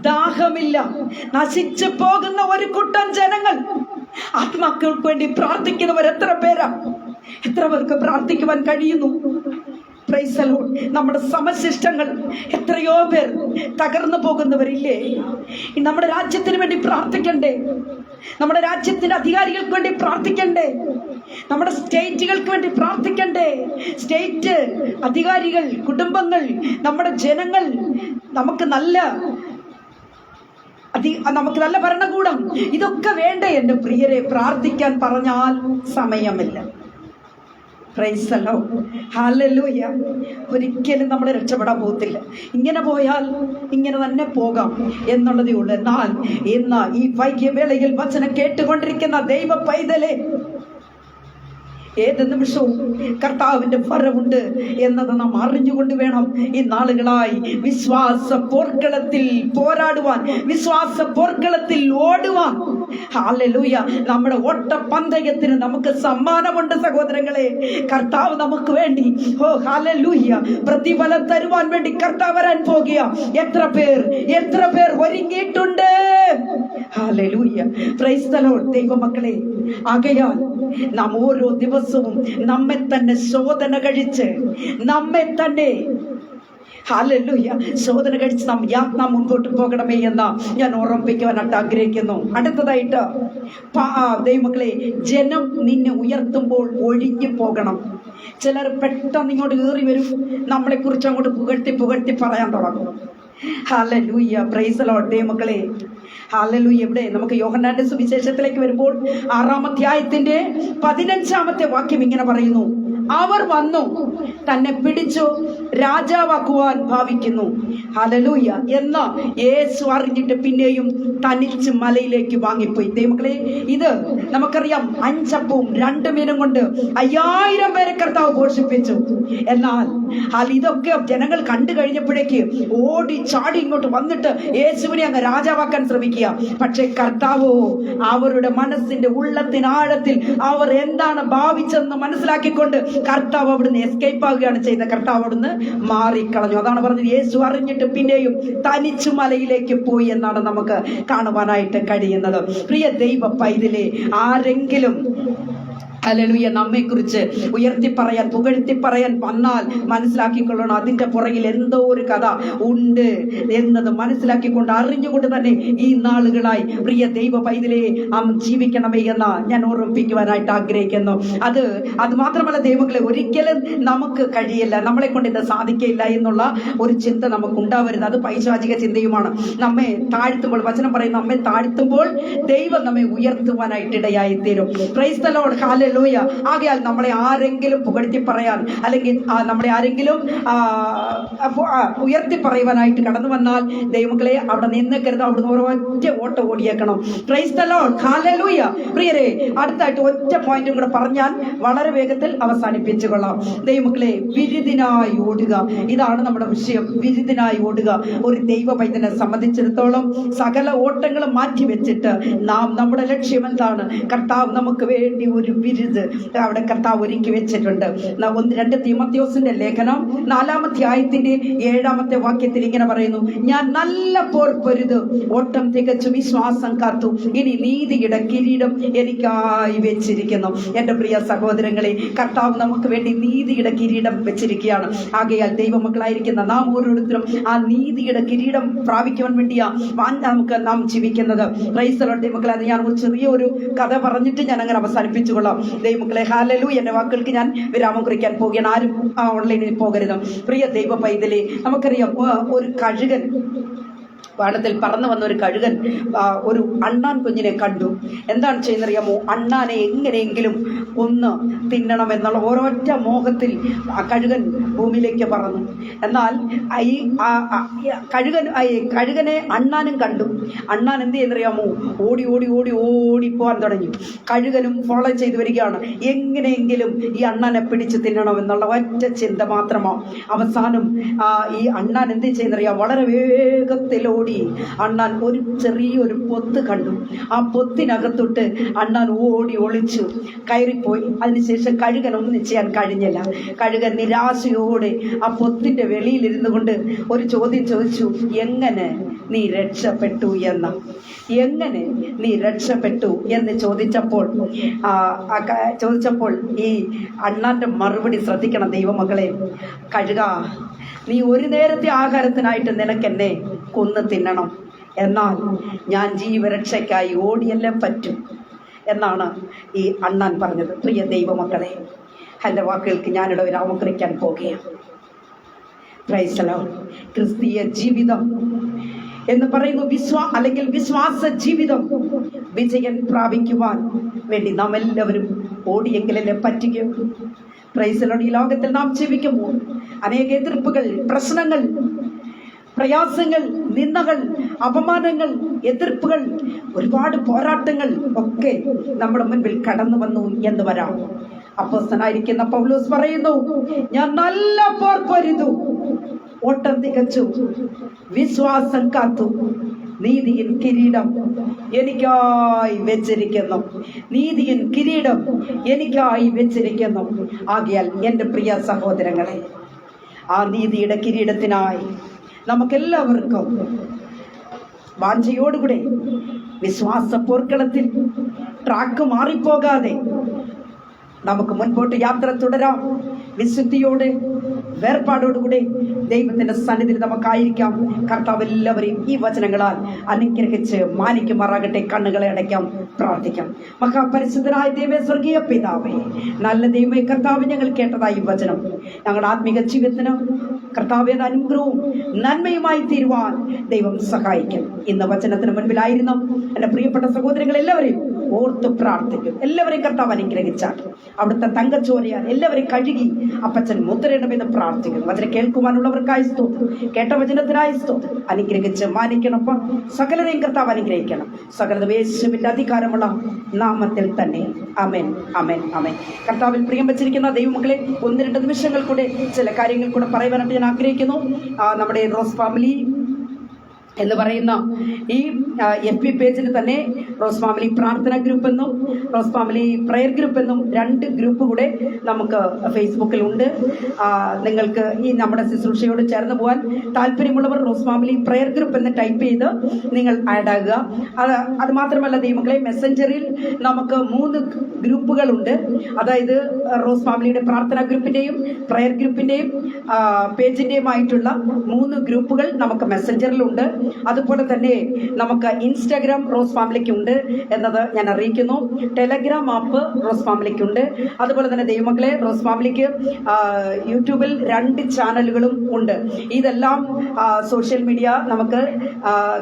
ദാഹമില്ല. നശിച്ചു പോകുന്ന ഒരു കൂട്ടം ജനങ്ങൾ, ആത്മാക്കൾക്ക് വേണ്ടി പ്രാർത്ഥിക്കുന്നവർ എത്ര പേരാ? എത്ര പേർക്ക് പ്രാർത്ഥിക്കുവാൻ കഴിയുന്നു? Price the Lord. നമ്മുടെ സമശിഷ്ടങ്ങൾ എത്രയോ പേർ തകർന്നു പോകുന്നവരില്ലേ? നമ്മുടെ രാജ്യത്തിന് വേണ്ടി പ്രാർത്ഥിക്കണ്ടേ? നമ്മുടെ രാജ്യത്തിന്റെ അധികാരികൾക്ക് വേണ്ടി പ്രാർത്ഥിക്കണ്ടേ? നമ്മുടെ സ്റ്റേറ്റുകൾക്ക് വേണ്ടി പ്രാർത്ഥിക്കണ്ടേ? സ്റ്റേറ്റ് അധികാരികൾ, കുടുംബങ്ങൾ, നമ്മുടെ ജനങ്ങൾ, നമുക്ക് നല്ല ഭരണകൂടം, ഇതൊക്കെ വേണ്ടേ? എൻ്റെ പ്രിയരെ, പ്രാർത്ഥിക്കാൻ പറഞ്ഞാൽ സമയമില്ല. Price the Lord. ഹല്ലേലൂയ. ഒരിക്കലും നമ്മൾ രക്ഷപ്പെടാൻ പോകത്തില്ല. ഇങ്ങനെ പോയാൽ ഇങ്ങനെ തന്നെ പോകാം എന്നുള്ളതേ ഉള്ളൂ. എന്നാൽ ഇന്ന് ഈ വൈകിയവേളയിൽ വചനം കേട്ടുകൊണ്ടിരിക്കുന്ന ദൈവ പൈതലേ, ഏത് നിമിഷവും കർത്താവിന്റെ വരവുണ്ട് എന്നത് നാം അറിഞ്ഞുകൊണ്ട് വേണം ഈ നാളുകളായി വിശ്വാസ പോർക്കളത്തിൽ പോരാടുവാൻ, വിശ്വാസ പോർക്കളത്തിൽ ഓടുവാൻ. ഹല്ലേലൂയ. നമ്മുടെ ഓട്ടപ്പന്തയത്തിന് നമുക്ക് സമ്മാനമുണ്ട് സഹോദരങ്ങളെ. കർത്താവ് നമുക്ക് വേണ്ടി ഹല്ലേലൂയ പ്രതിഫലം തരുവാൻ വേണ്ടി കർത്താവ് വരാൻ പോകുക. എത്ര പേർ ഒരുങ്ങിയിട്ടുണ്ട്? ഹല്ലേലൂയ. Price the Lord. ദൈവമക്കളെ, ആകയാൽ നാം ഓരോ ദിവസവും നമ്മെ തന്നെ ശോധന കഴിച്ച്, നമ്മെ തന്നെ ഹല്ലേലൂയ ശോധന കഴിച്ച് നാം മുൻപോട്ട് പോകണമേ എന്ന് ഞാൻ ഓർമ്മിപ്പിക്കുവാനായിട്ട് ആഗ്രഹിക്കുന്നു. അടുത്തതായിട്ട് ദൈവമക്കളെ, ജനം നിന്നെ ഉയർത്തുമ്പോൾ ഒഴിഞ്ഞു പോകണം. ചിലർ പെട്ടെന്ന് ഇങ്ങോട്ട് കയറി വരും, നമ്മളെ കുറിച്ച് അങ്ങോട്ട് പുകഴ്ത്തി പറയാൻ തുടങ്ങും. ഹല്ലേലൂയ. Price the Lord. ദൈവമക്കളെ, ഹല്ലേലൂയ. ഇവിടെ നമുക്ക് യോഹന്നാന്റെ സുവിശേഷത്തിലേക്ക് വരുമ്പോൾ 6-ാം അധ്യായത്തിന്റെ 15-ാമത്തെ വാക്യം ഇങ്ങനെ പറയുന്നു: അവർ വന്നു തന്നെ പിടിച്ചു രാജാവാക്കുവാൻ ഭാവിക്കുന്നു. ഹല്ലേലൂയ. എന്ന് യേശു അറിഞ്ഞിട്ട് പിന്നെയും തനിച്ച് മലയിലേക്ക് വാങ്ങിപ്പോയി. ദൈവമക്കളെ, ഇത് നമുക്കറിയാം. 5 അപ്പവും 2 മീനും കൊണ്ട് 5000 പേരെ കർത്താവ് പോഷിപ്പിച്ചു. എന്നാൽ ഇതൊക്കെ ജനങ്ങൾ കണ്ടു കഴിഞ്ഞപ്പോഴേക്ക് ഓടി ചാടി ഇങ്ങോട്ട് വന്നിട്ട് യേശുവിനെ അങ്ങ് രാജാവാക്കാൻ ശ്രമിക്കുക. പക്ഷെ കർത്താവോ അവരുടെ മനസ്സിന്റെ ഉള്ളത്തിനാഴത്തിൽ അവർ എന്താണ് ഭാവിച്ചെന്ന് മനസ്സിലാക്കിക്കൊണ്ട് കർത്താവ് അവിടുന്ന് എസ്കേപ്പ് ആവുകയാണ് ചെയ്തത്. കർത്താവ് അവിടുന്ന് മാറിക്കളഞ്ഞു. അതാണ് പറഞ്ഞത്, യേശു അറിഞ്ഞിട്ട് പിന്നെയും തനിച്ചു മലയിലേക്ക് പോയി എന്നാണ് നമുക്ക് കാണുവാനായിട്ട് കഴിയുന്നത്. പ്രിയ ദൈവ പൈതലേ, ആരെങ്കിലും ഹല്ലേലൂയ നമ്മെക്കുറിച്ച് ഉയർത്തി പറയാൻ, പുകഴ്ത്തി പറയാൻ വന്നാൽ മനസ്സിലാക്കിക്കൊള്ളണം, അതിൻ്റെ പുറകിൽ എന്തോ ഒരു കഥ ഉണ്ട് എന്നത് മനസ്സിലാക്കിക്കൊണ്ട് അറിഞ്ഞുകൊണ്ട് തന്നെ ഈ നാളുകളായി പ്രിയ ദൈവ പൈതലേ ജീവിക്കണമേ എന്ന് ഞാൻ ഓർമ്മിപ്പിക്കുവാനായിട്ട് ആഗ്രഹിക്കുന്നു. അത് മാത്രമല്ല ദൈവങ്ങളെ, ഒരിക്കലും നമുക്ക് കഴിയില്ല, നമ്മളെ കൊണ്ട് ഇത് സാധിക്കില്ല എന്നുള്ള ഒരു ചിന്ത നമുക്ക് ഉണ്ടാവരുത്. അത് പൈശാചിക ചിന്തയുമാണ്. നമ്മെ താഴ്ത്തുമ്പോൾ, വചനം പറയും, നമ്മെ താഴ്ത്തുമ്പോൾ ദൈവം നമ്മെ ഉയർത്തുവാനായിട്ട് ഇടയായി തീരും. Price the Lord. ഹല്ലേലൂയ. ആകയാൽ നമ്മളെ ആരെങ്കിലും പുകഴ്ത്തി പറയാൻ, അല്ലെങ്കിൽ നമ്മളെ ആരെങ്കിലും ഉയർത്തി പറയുവാനായിട്ട് കടന്നു വന്നാൽ ദൈവമക്കളെ അവിടെ നിന്നേക്കരുത്, അവിടുന്ന് ഒറ്റ ഓട്ടം ഓടിയേക്കണം. Praise the Lord. ഹല്ലേലൂയ. പ്രിയരെ, അടുത്തായിട്ട് ഒറ്റ പോയിന്റും കൂടെ പറഞ്ഞാൽ വളരെ വേഗത്തിൽ അവസാനിപ്പിച്ചു കൊള്ളാം. ദൈവമക്കളെ, വിരുദിനായി ഓടുക, ഇതാണ് നമ്മുടെ വിഷയം. വിരുദിനായി ഓടുക. ഒരു ദൈവ പൈതനെ സംബന്ധിച്ചിടത്തോളം സകല ഓട്ടങ്ങളും മാറ്റി വെച്ചിട്ട് നമ്മുടെ ലക്ഷ്യം എന്താണ്? കർത്താവ് നമുക്ക് വേണ്ടി ഒരു വിരുദ് അവിടെ കർത്താവ് ഒരുക്കി വെച്ചിട്ടുണ്ട്. 1-2 തീമോഥെയോസിന്റെ ലേഖനം 4-ാം അധ്യായത്തിന്റെ 7-ാമത്തെ വാക്യത്തിൽ ഇങ്ങനെ പറയുന്നു: ഞാൻ നല്ല പോർ പൊരുത്, ഓട്ടം തികച്ചു, വിശ്വാസം കാത്തു, ഇനി നീതിയുടെ കിരീടം എനിക്കായി വെച്ചിരിക്കുന്നു. എൻ്റെ പ്രിയ സഹോദരങ്ങളെ, കർത്താവ് നമുക്ക് വേണ്ടി നീതിയുടെ കിരീടം വെച്ചിരിക്കുകയാണ്. ആകയാൽ ദൈവമക്കളായിരിക്കുന്ന നാം ഓരോരുത്തരും ആ നീതിയുടെ കിരീടം പ്രാപിക്കുവാൻ വേണ്ടിയാ നാം ജീവിക്കുന്നത്. Price the Lord. ദൈവമക്കളെ, അത് ഞാൻ ഒരു ചെറിയൊരു കഥ പറഞ്ഞിട്ട് ഞാൻ അങ്ങനെ അവസാനിപ്പിച്ചുകൊള്ളാം. ദൈവമക്കളെ, ഹല്ലേലൂയ. എൻ്റെ വാക്കുകൾക്ക് ഞാൻ വിരാമം കുറിക്കാൻ പോവുകയാണ്. ആരും ഓൺലൈനിൽ പോകരുത്. പ്രിയ ദൈവ പൈതലേ, നമുക്കറിയാം, ഒരു കഴുകൻ, വാനത്തിൽ പറന്നു വന്ന ഒരു കഴുകൻ ഒരു അണ്ണാൻ കുഞ്ഞിനെ കണ്ടു. എന്താണ് ചെയ്യുന്നറിയാമോ? അണ്ണാനെ എങ്ങനെയെങ്കിലും ഒന്ന് തിന്നണമെന്നുള്ള ഒരൊറ്റ മോഹത്തിൽ ആ കഴുകൻ ഭൂമിയിലേക്ക് പറന്നു. എന്നാൽ ഈ കഴുകനെ അണ്ണാനും കണ്ടു. അണ്ണാൻ എന്ത് ചെയ്യുന്നറിയാമോ? ഓടിപ്പോകാൻ തുടങ്ങി. കഴുകനും ഫോളോ ചെയ്ത് വരികയാണ്. എങ്ങനെയെങ്കിലും ഈ അണ്ണാനെ പിടിച്ച് തിന്നണമെന്നുള്ള ഒറ്റ ചിന്ത മാത്രമാണ്. അവസാനം ഈ അണ്ണാൻ എന്ത് ചെയ്യുന്നറിയാം? വളരെ വേഗത്തിലോടി അണ്ണാൻ ഒരു ചെറിയൊരു പൊത്ത് കണ്ടു. ആ പൊത്തിനകത്തോട്ട് അണ്ണാൻ ഓടി ഒളിച്ചു കയറിപ്പോയി. അതിനുശേഷം കഴുകൻ ഒന്നും ചെയ്യാൻ കഴിഞ്ഞില്ല. കഴുകൻ നിരാശയോടെ ആ പൊത്തിന്റെ വെളിയിലിരുന്നു കൊണ്ട് ഒരു ചോദ്യം ചോദിച്ചു: എങ്ങനെ നീ രക്ഷപ്പെട്ടു എന്ന്. എങ്ങനെ നീ രക്ഷപ്പെട്ടു എന്ന് ചോദിച്ചപ്പോൾ ഈ അണ്ണാന്റെ മറുപടി ശ്രദ്ധിക്കണം ദൈവമക്കളെ. കഴുക, നീ ഒരു നേരത്തെ ആഹാരത്തിനായിട്ട് നിനക്കെന്നെ കൊന്നു തിന്നണം, എന്നാൽ ഞാൻ ജീവരക്ഷയ്ക്കായി ഓടിയല്ലേ പറ്റും എന്നാണ് ഈ അണ്ണാൻ പറഞ്ഞത്. പ്രിയ ദൈവമക്കളെ, എൻ്റെ വാക്കുകൾക്ക് ഞാനിവിടെ വിരാമം കുറിക്കാൻ പോകുകയാണ്. Price the Lord. ക്രിസ്തീയ ജീവിതം എന്ന് പറയുന്നു അല്ലെങ്കിൽ വിശ്വാസ ജീവിതം വിജയം പ്രാപിക്കുവാൻ വേണ്ടി നാം എല്ലാവരും ഓടിയെങ്കിലല്ലേ പറ്റുകയും. Price the Lord. ഈ ലോകത്തിൽ നാം ജീവിക്കുമ്പോൾ അനേക എതിർപ്പുകൾ, പ്രശ്നങ്ങൾ, പ്രയാസങ്ങൾ, നിന്ദകൾ, അപമാനങ്ങൾ, എതിർപ്പുകൾ, ഒരുപാട് പോരാട്ടങ്ങൾ ഒക്കെ നമ്മുടെ മുൻപിൽ കടന്നു വന്നു എന്ന് വരാം. അപ്പോസ്തലനായിരിക്കുന്ന പൗലോസ് പറയുന്നു, ഞാൻ നല്ല പോർ പൊരുതു, ഓട്ടം തികച്ചു, വിശ്വാസം കാത്തു, നീതിയിൻ കിരീടം എനിക്കായി വെച്ചിരിക്കുന്നു, നീതിയിൻ കിരീടം എനിക്കായി വെച്ചിരിക്കുന്നു. ആകയാൽ എൻ്റെ പ്രിയ സഹോദരങ്ങളെ, ആ നീതിയുടെ കിരീടത്തിനായി നമുക്കെല്ലാവർക്കും വാഞ്ചയോടുകൂടെ വിശ്വാസ പോർക്കളത്തിൽ ട്രാക്ക് മാറിപ്പോകാതെ നമുക്ക് മുൻപോട്ട് യാത്ര തുടരാം. വിശുദ്ധിയോടെ, വേർപാടോടുകൂടെ ദൈവത്തിന്റെ സന്നിധിയിൽ നമുക്കായിരിക്കാം. കർത്താവ് എല്ലാവരെയും ഈ വചനങ്ങളാൽ അനുഗ്രഹിച്ച് മാനിക്കുമാറാകട്ടെ. കണ്ണുകളെ അടയ്ക്കാം, പ്രാർത്ഥിക്കാം. മഹാപരിശുദ്ധനായ ദൈവമേ, സ്വർഗീയ പിതാവേ, നല്ല ദൈവമേ, കർത്താവ് ഞങ്ങൾ കേട്ടതായി വചനം ഞങ്ങളുടെ ആത്മീക ജീവിതത്തിന് കർത്താവേ അനുഗ്രഹവും നന്മയുമായി തീരുവാൻ ദൈവം സഹായിക്കും. ഇന്ന് വചനത്തിന് മുൻപിലായിരുന്നു എൻ്റെ പ്രിയപ്പെട്ട സഹോദരങ്ങൾ എല്ലാവരെയും ഓർത്ത് പ്രാർത്ഥിക്കും. എല്ലാവരെയും കർത്താവ് അനുഗ്രഹിച്ചാൽ അവിടുത്തെ തങ്കച്ചോരയാൽ എല്ലാവരെയും കഴുകി അപ്പച്ചൻ മുദ്രയിടമെന്ന് പ്രാർത്ഥിക്കുന്നു. വചനം കേൾക്കുവാനുള്ളവർക്കായി സ്തോത്രം, കേട്ട വചനത്തിനായി സ്തോത്രം. അനുഗ്രഹിച്ച് മാനിക്കണപ്പം സകലരെയും കർത്താവ് അനുഗ്രഹിക്കണം. സകലതും യേശുവിന്റെ അധികാരമുള്ള നാമത്തിൽ തന്നെ. ആമേൻ, ആമേൻ, ആമേൻ. കർത്താവിൽ പ്രിയം വെച്ചിരിക്കുന്ന ദൈവമക്കളെ, 1-2 നിമിഷങ്ങൾ കൂടെ ചില കാര്യങ്ങൾ കൂടെ പറയുവാനായിട്ട് ഞാൻ ആഗ്രഹിക്കുന്നു. നമ്മുടെ റോസ് ഫാമിലി എന്ന് പറയുന്ന ഈ FB പേജിൽ തന്നെ റോസ് ഫാമിലി പ്രാർത്ഥന ഗ്രൂപ്പ് എന്നും റോസ് ഫാമിലി പ്രയർ ഗ്രൂപ്പ് എന്നും 2 ഗ്രൂപ്പ് കൂടെ നമുക്ക് ഫേസ്ബുക്കിലുണ്ട്. നിങ്ങൾക്ക് ഈ നമ്മുടെ ശുശ്രൂഷയോട് ചേർന്ന് പോകാൻ താല്പര്യമുള്ളവർ റോസ് ഫാമിലി പ്രയർ ഗ്രൂപ്പ് എന്ന് ടൈപ്പ് ചെയ്ത് നിങ്ങൾ ആഡ് ആകുക. അത് മാത്രമല്ല ദൈവമക്കളെ, മെസ്സഞ്ചറിൽ നമുക്ക് 3 ഗ്രൂപ്പുകളുണ്ട്. അതായത് റോസ് ഫാമിലിയുടെ പ്രാർത്ഥന ഗ്രൂപ്പിൻ്റെയും പ്രയർ ഗ്രൂപ്പിൻ്റെയും പേജിൻ്റെയുമായിട്ടുള്ള 3 ഗ്രൂപ്പുകൾ നമുക്ക് മെസ്സഞ്ചറിലുണ്ട്. അതുപോലെ തന്നെ നമുക്ക് ഇൻസ്റ്റാഗ്രാം റോസ് ഫാമിലിക്ക് ഉണ്ട് എന്നത് ഞാൻ അറിയിക്കുന്നു. ടെലഗ്രാം ആപ്പ് റോസ് ഫാമിലിക്ക് ഉണ്ട്. അതുപോലെ തന്നെ ദൈവമക്കളെ, റോസ് ഫാമിലിക്ക് യൂട്യൂബിൽ 2 ചാനലുകളും ഉണ്ട്. ഇതെല്ലാം സോഷ്യൽ മീഡിയ നമുക്ക്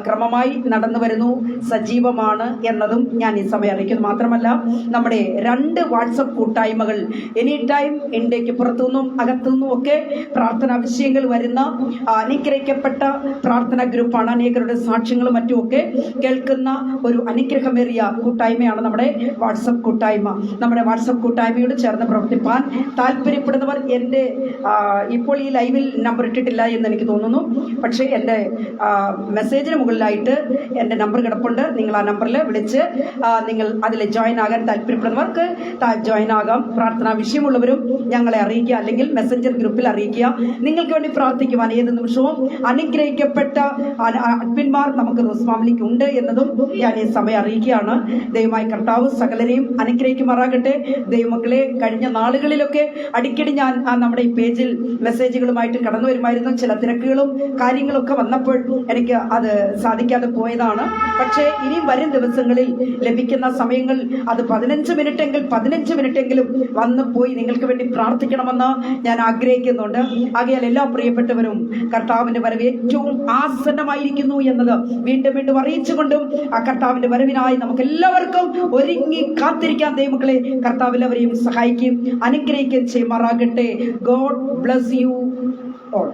ക്രമമായി നടന്നു വരുന്നു, സജീവമാണ് എന്നതും ഞാൻ ഈ സമയം അറിയിക്കുന്നു. മാത്രമല്ല, നമ്മുടെ 2 വാട്സപ്പ് കൂട്ടായ്മകൾ എനി ടൈം ഇന്ത്യക്ക് പുറത്തുനിന്നും അകത്തുനിന്നും ഒക്കെ പ്രാർത്ഥനാ വിഷയങ്ങൾ വരുന്ന അനുഗ്രഹിക്കപ്പെട്ട പ്രാർത്ഥന ഗ്രൂപ്പാണ്. അനേകരുടെ സാക്ഷ്യങ്ങളും മറ്റുമൊക്കെ കേൾക്കുന്ന ഒരു അനുഗ്രഹമേറിയ കൂട്ടായ്മയാണ് നമ്മുടെ വാട്സപ്പ് കൂട്ടായ്മ. നമ്മുടെ വാട്സപ്പ് കൂട്ടായ്മയോട് ചേർന്ന് പ്രവർത്തിപ്പാൻ താല്പര്യപ്പെടുന്നവർ എൻ്റെ ഇപ്പോൾ ഈ ലൈവിൽ നമ്പർ ഇട്ടിട്ടില്ല എന്ന് എനിക്ക് തോന്നുന്നു, പക്ഷേ എൻ്റെ മെസ്സേജിന് മുകളിലായിട്ട് എൻ്റെ നമ്പർ കിടപ്പുണ്ട്. നിങ്ങൾ ആ നമ്പറിൽ വിളിച്ച് നിങ്ങൾ അതിൽ ജോയിൻ ആകാൻ താല്പര്യപ്പെടുന്നവർക്ക് ജോയിൻ ആകാം. പ്രാർത്ഥനാ വിഷയമുള്ളവരും ഞങ്ങളെ അറിയിക്കുക, അല്ലെങ്കിൽ മെസ്സഞ്ചർ ഗ്രൂപ്പിൽ അറിയിക്കുക. നിങ്ങൾക്ക് വേണ്ടി പ്രാർത്ഥിക്കുവാൻ ഏത് നിമിഷവും അനുഗ്രഹിക്കപ്പെട്ട അഡ്മിന്മാർ നമുക്ക് റോസ് ഫാമിലിക്ക് ഉണ്ട് എന്നതും ഞാൻ ഈ സമയം അറിയിക്കുകയാണ്. ദൈവമായ കർത്താവ് സകലരെയും അനുഗ്രഹിക്കുമാറാകട്ടെ. ദൈവമക്കളെ, കഴിഞ്ഞ നാളുകളിലൊക്കെ അടിക്കടി ഞാൻ നമ്മുടെ ഈ പേജിൽ മെസ്സേജുകളുമായിട്ട് കടന്നു വരുമായിരുന്നു. ചില തിരക്കുകളും കാര്യങ്ങളൊക്കെ വന്നപ്പോൾ എനിക്ക് അത് സാധിക്കാതെ പോയതാണ്. പക്ഷേ ഇനിയും വരും ദിവസങ്ങളിൽ ലഭിക്കുന്ന സമയങ്ങൾ അത് 15 മിനിറ്റെങ്കിലും വന്നു പോയി നിങ്ങൾക്ക് വേണ്ടി പ്രാർത്ഥിക്കണമെന്ന് ഞാൻ ആഗ്രഹിക്കുന്നുണ്ട്. ആകയാൽ എല്ലാ പ്രിയപ്പെട്ടവരും കർത്താവിന്റെ വരവ് ഏറ്റവും ആസന്നമായിരിക്കുന്നു എന്നത് വീണ്ടും വീണ്ടും അറിയിച്ചുകൊണ്ടും ആ കർത്താവിന്റെ വരവിനായി നമുക്ക് എല്ലാവർക്കും ഒരുങ്ങി കാത്തിരിക്കാൻ ദൈവമക്കളെ കർത്താവ് എല്ലാവരെയും സഹായിക്കും, അനുഗ്രഹിക്കുകയും ചെയ്യുമാറാകട്ടെ. God bless you all.